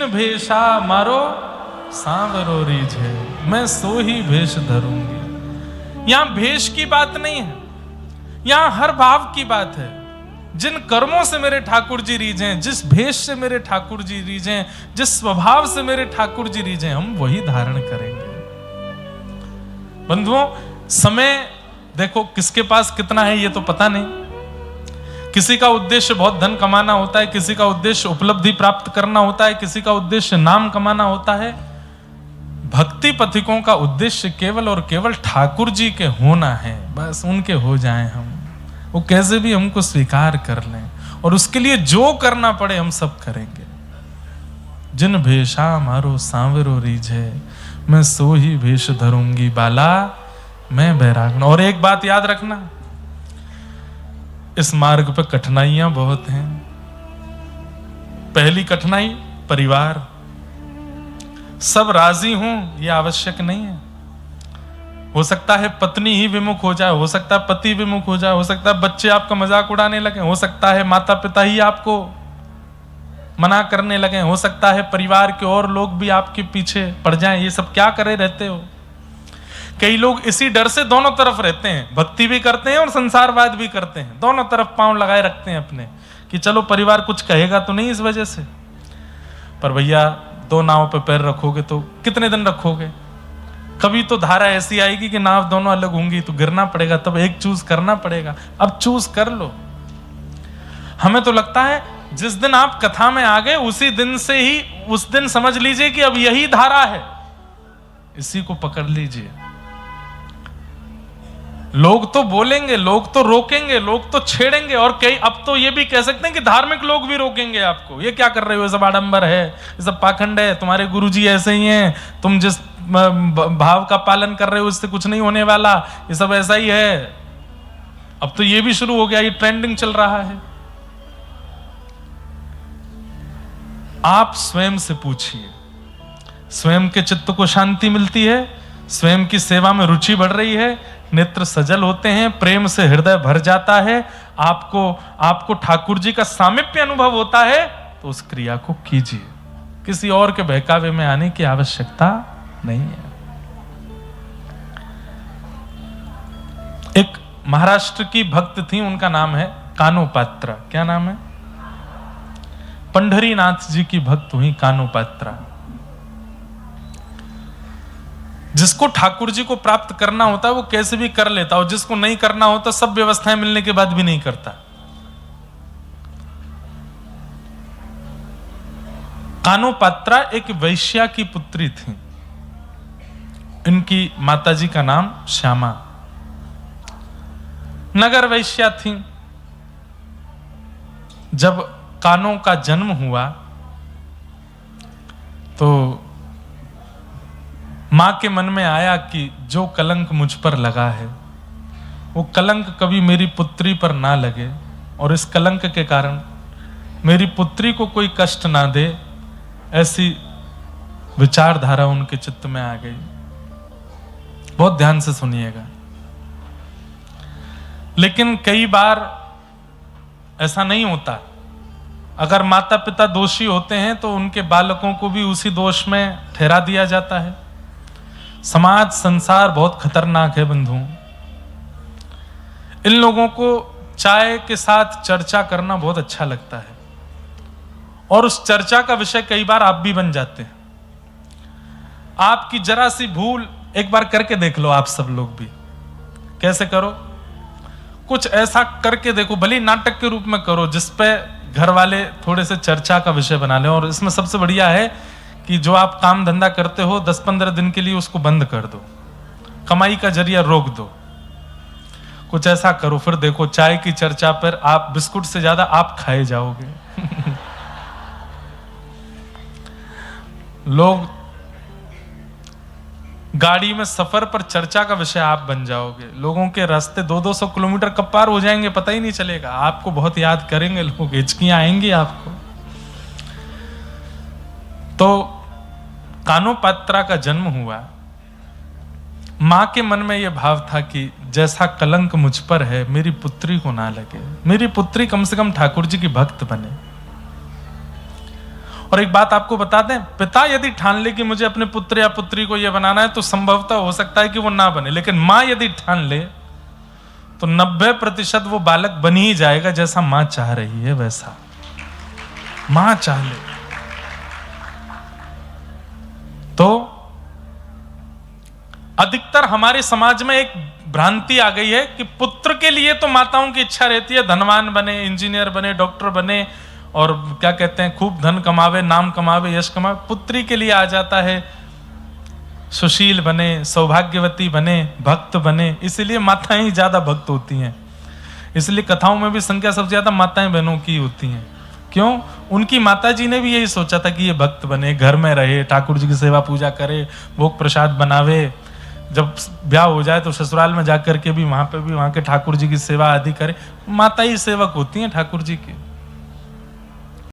Speaker 1: जिन भेषा मारो सांवरो रीझे, मैं सो ही भेष धरूंगी। यहां भेष की बात नहीं है, यहां हर भाव की बात है। जिन कर्मों से मेरे ठाकुर जी रीझें, जिस भेष से मेरे ठाकुर जी रीझें, जिस स्वभाव से मेरे ठाकुर जी रीझें, हम वही धारण करेंगे। बंधुओं, समय देखो किसके पास कितना है ये तो पता नहीं। किसी का उद्देश्य बहुत धन कमाना होता है, किसी का उद्देश्य उपलब्धि प्राप्त करना होता है, किसी का उद्देश्य नाम कमाना होता है। भक्ति पथिकों का उद्देश्य केवल और केवल ठाकुर जी के होना है, बस उनके हो जाएं हम, वो कैसे भी हमको स्वीकार कर लें, और उसके लिए जो करना पड़े हम सब करेंगे। जिन भेषा मारो सांवरो रीझे, मैं सो ही भेष धरूंगी बाला मैं बैराग। और एक बात याद रखना, इस मार्ग पे कठिनाइयां बहुत हैं। पहली कठिनाई परिवार, सब राजी हों ये आवश्यक नहीं है। हो सकता है पत्नी ही विमुख हो जाए, हो सकता है पति विमुख हो जाए, हो सकता है बच्चे आपका मजाक उड़ाने लगे, हो सकता है माता पिता ही आपको मना करने लगे, हो सकता है परिवार के और लोग भी आपके पीछे पड़ जाएं। ये सब क्या करे रहते हो? कई लोग इसी डर से दोनों तरफ रहते हैं, भक्ति भी करते हैं और संसारवाद भी करते हैं, दोनों तरफ पांव लगाए रखते हैं अपने, कि चलो परिवार कुछ कहेगा तो नहीं इस वजह से। पर भैया दो नाव पे पैर रखोगे तो कितने दिन रखोगे? कभी तो धारा ऐसी आएगी कि नाव दोनों अलग होंगी तो गिरना पड़ेगा, तब एक चूज करना पड़ेगा। अब चूज कर लो। हमें तो लगता है जिस दिन आप कथा में आ गए उसी दिन से ही, उस दिन समझ लीजिए कि अब यही धारा है, इसी को पकड़ लीजिए। लोग तो बोलेंगे, लोग तो रोकेंगे, लोग तो छेड़ेंगे, और कई अब तो ये भी कह सकते हैं कि धार्मिक लोग भी रोकेंगे आपको। ये क्या कर रहे हो, ये सब आडंबर है, ये सब पाखंड है, तुम्हारे गुरुजी ऐसे ही हैं, तुम जिस भाव का पालन कर रहे हो इससे कुछ नहीं होने वाला, ये सब ऐसा ही है। अब तो ये भी शुरू हो गया, ये ट्रेंडिंग चल रहा है। आप स्वयं से पूछिए, स्वयं के चित्त को शांति मिलती है, स्वयं की सेवा में रुचि बढ़ रही है, नेत्र सजल होते हैं, प्रेम से हृदय भर जाता है, आपको ठाकुर जी का सामीप्य अनुभव होता है, तो उस क्रिया को कीजिए। किसी और के बहकावे में आने की आवश्यकता नहीं है। एक महाराष्ट्र की भक्त थी, उनका नाम है कानोपात्रा। क्या नाम है? पंढरीनाथ जी की भक्त हुई कानोपात्रा। जिसको ठाकुर जी को प्राप्त करना होता है वो कैसे भी कर लेता, और जिसको नहीं करना होता सब व्यवस्थाएं मिलने के बाद भी नहीं करता। कानोपात्रा एक वैश्या की पुत्री थी। इनकी माताजी का नाम श्यामा, नगर वैश्या थी। जब कानों का जन्म हुआ तो मां के मन में आया कि जो कलंक मुझ पर लगा है वो कलंक कभी मेरी पुत्री पर ना लगे, और इस कलंक के कारण मेरी पुत्री को कोई कष्ट ना दे, ऐसी विचारधारा उनके चित्त में आ गई। बहुत ध्यान से सुनिएगा। लेकिन कई बार ऐसा नहीं होता। अगर माता पिता दोषी होते हैं तो उनके बालकों को भी उसी दोष में ठहरा दिया जाता है। समाज संसार बहुत खतरनाक है बंधु। इन लोगों को चाय के साथ चर्चा करना बहुत अच्छा लगता है, और उस चर्चा का विषय कई बार आप भी बन जाते हैं। आपकी जरा सी भूल एक बार करके देख लो, आप सब लोग भी। कैसे करो? कुछ ऐसा करके देखो, भले नाटक के रूप में करो जिसपे घर वाले थोड़े से चर्चा का विषय बना ले। और इसमें सबसे बढ़िया है कि जो आप काम धंधा करते हो 10-15 दिन के लिए उसको बंद कर दो, कमाई का जरिया रोक दो। कुछ ऐसा करो, फिर देखो चाय की चर्चा पर आप बिस्कुट से ज्यादा आप खाए जाओगे। लोग गाड़ी में सफर पर चर्चा का विषय आप बन जाओगे। लोगों के रास्ते 200-200 किलोमीटर कब पार हो जाएंगे पता ही नहीं चलेगा। आपको बहुत याद करेंगे लोग, हिचकियां आएंगी आपको। तो कानोपात्रा का जन्म हुआ। मां के मन में यह भाव था कि जैसा कलंक मुझ पर है मेरी पुत्री को ना लगे, मेरी पुत्री कम से कम ठाकुर जी की भक्त बने। और एक बात आपको बता दें, पिता यदि ठान ले कि मुझे अपने पुत्र या पुत्री को यह बनाना है, तो संभवतः हो सकता है कि वो ना बने, लेकिन मां यदि ठान ले तो 90% वो बालक बन ही जाएगा, जैसा मां चाह रही है वैसा मां चाह ले। तो अधिकतर हमारे समाज में एक भ्रांति आ गई है कि पुत्र के लिए तो माताओं की इच्छा रहती है धनवान बने, इंजीनियर बने, डॉक्टर बने और क्या कहते हैं खूब धन कमावे, नाम कमावे, यश कमावे। पुत्री के लिए आ जाता है सुशील बने, सौभाग्यवती बने, भक्त बने। इसलिए माताएं ही ज्यादा भक्त होती हैं, इसलिए कथाओं में भी संख्या सबसे ज्यादा माताएं बहनों की होती हैं। क्यों? उनकी माताजी ने भी यही सोचा था कि ये भक्त बने, घर में रहे, ठाकुर जी की सेवा पूजा करे, भोग प्रसाद बनावे, जब ब्याह हो जाए तो ससुराल में जाकर के भी वहां पे भी वहां के ठाकुर जी की सेवा आदि करे। माता ही सेवक होती हैं ठाकुर जी की।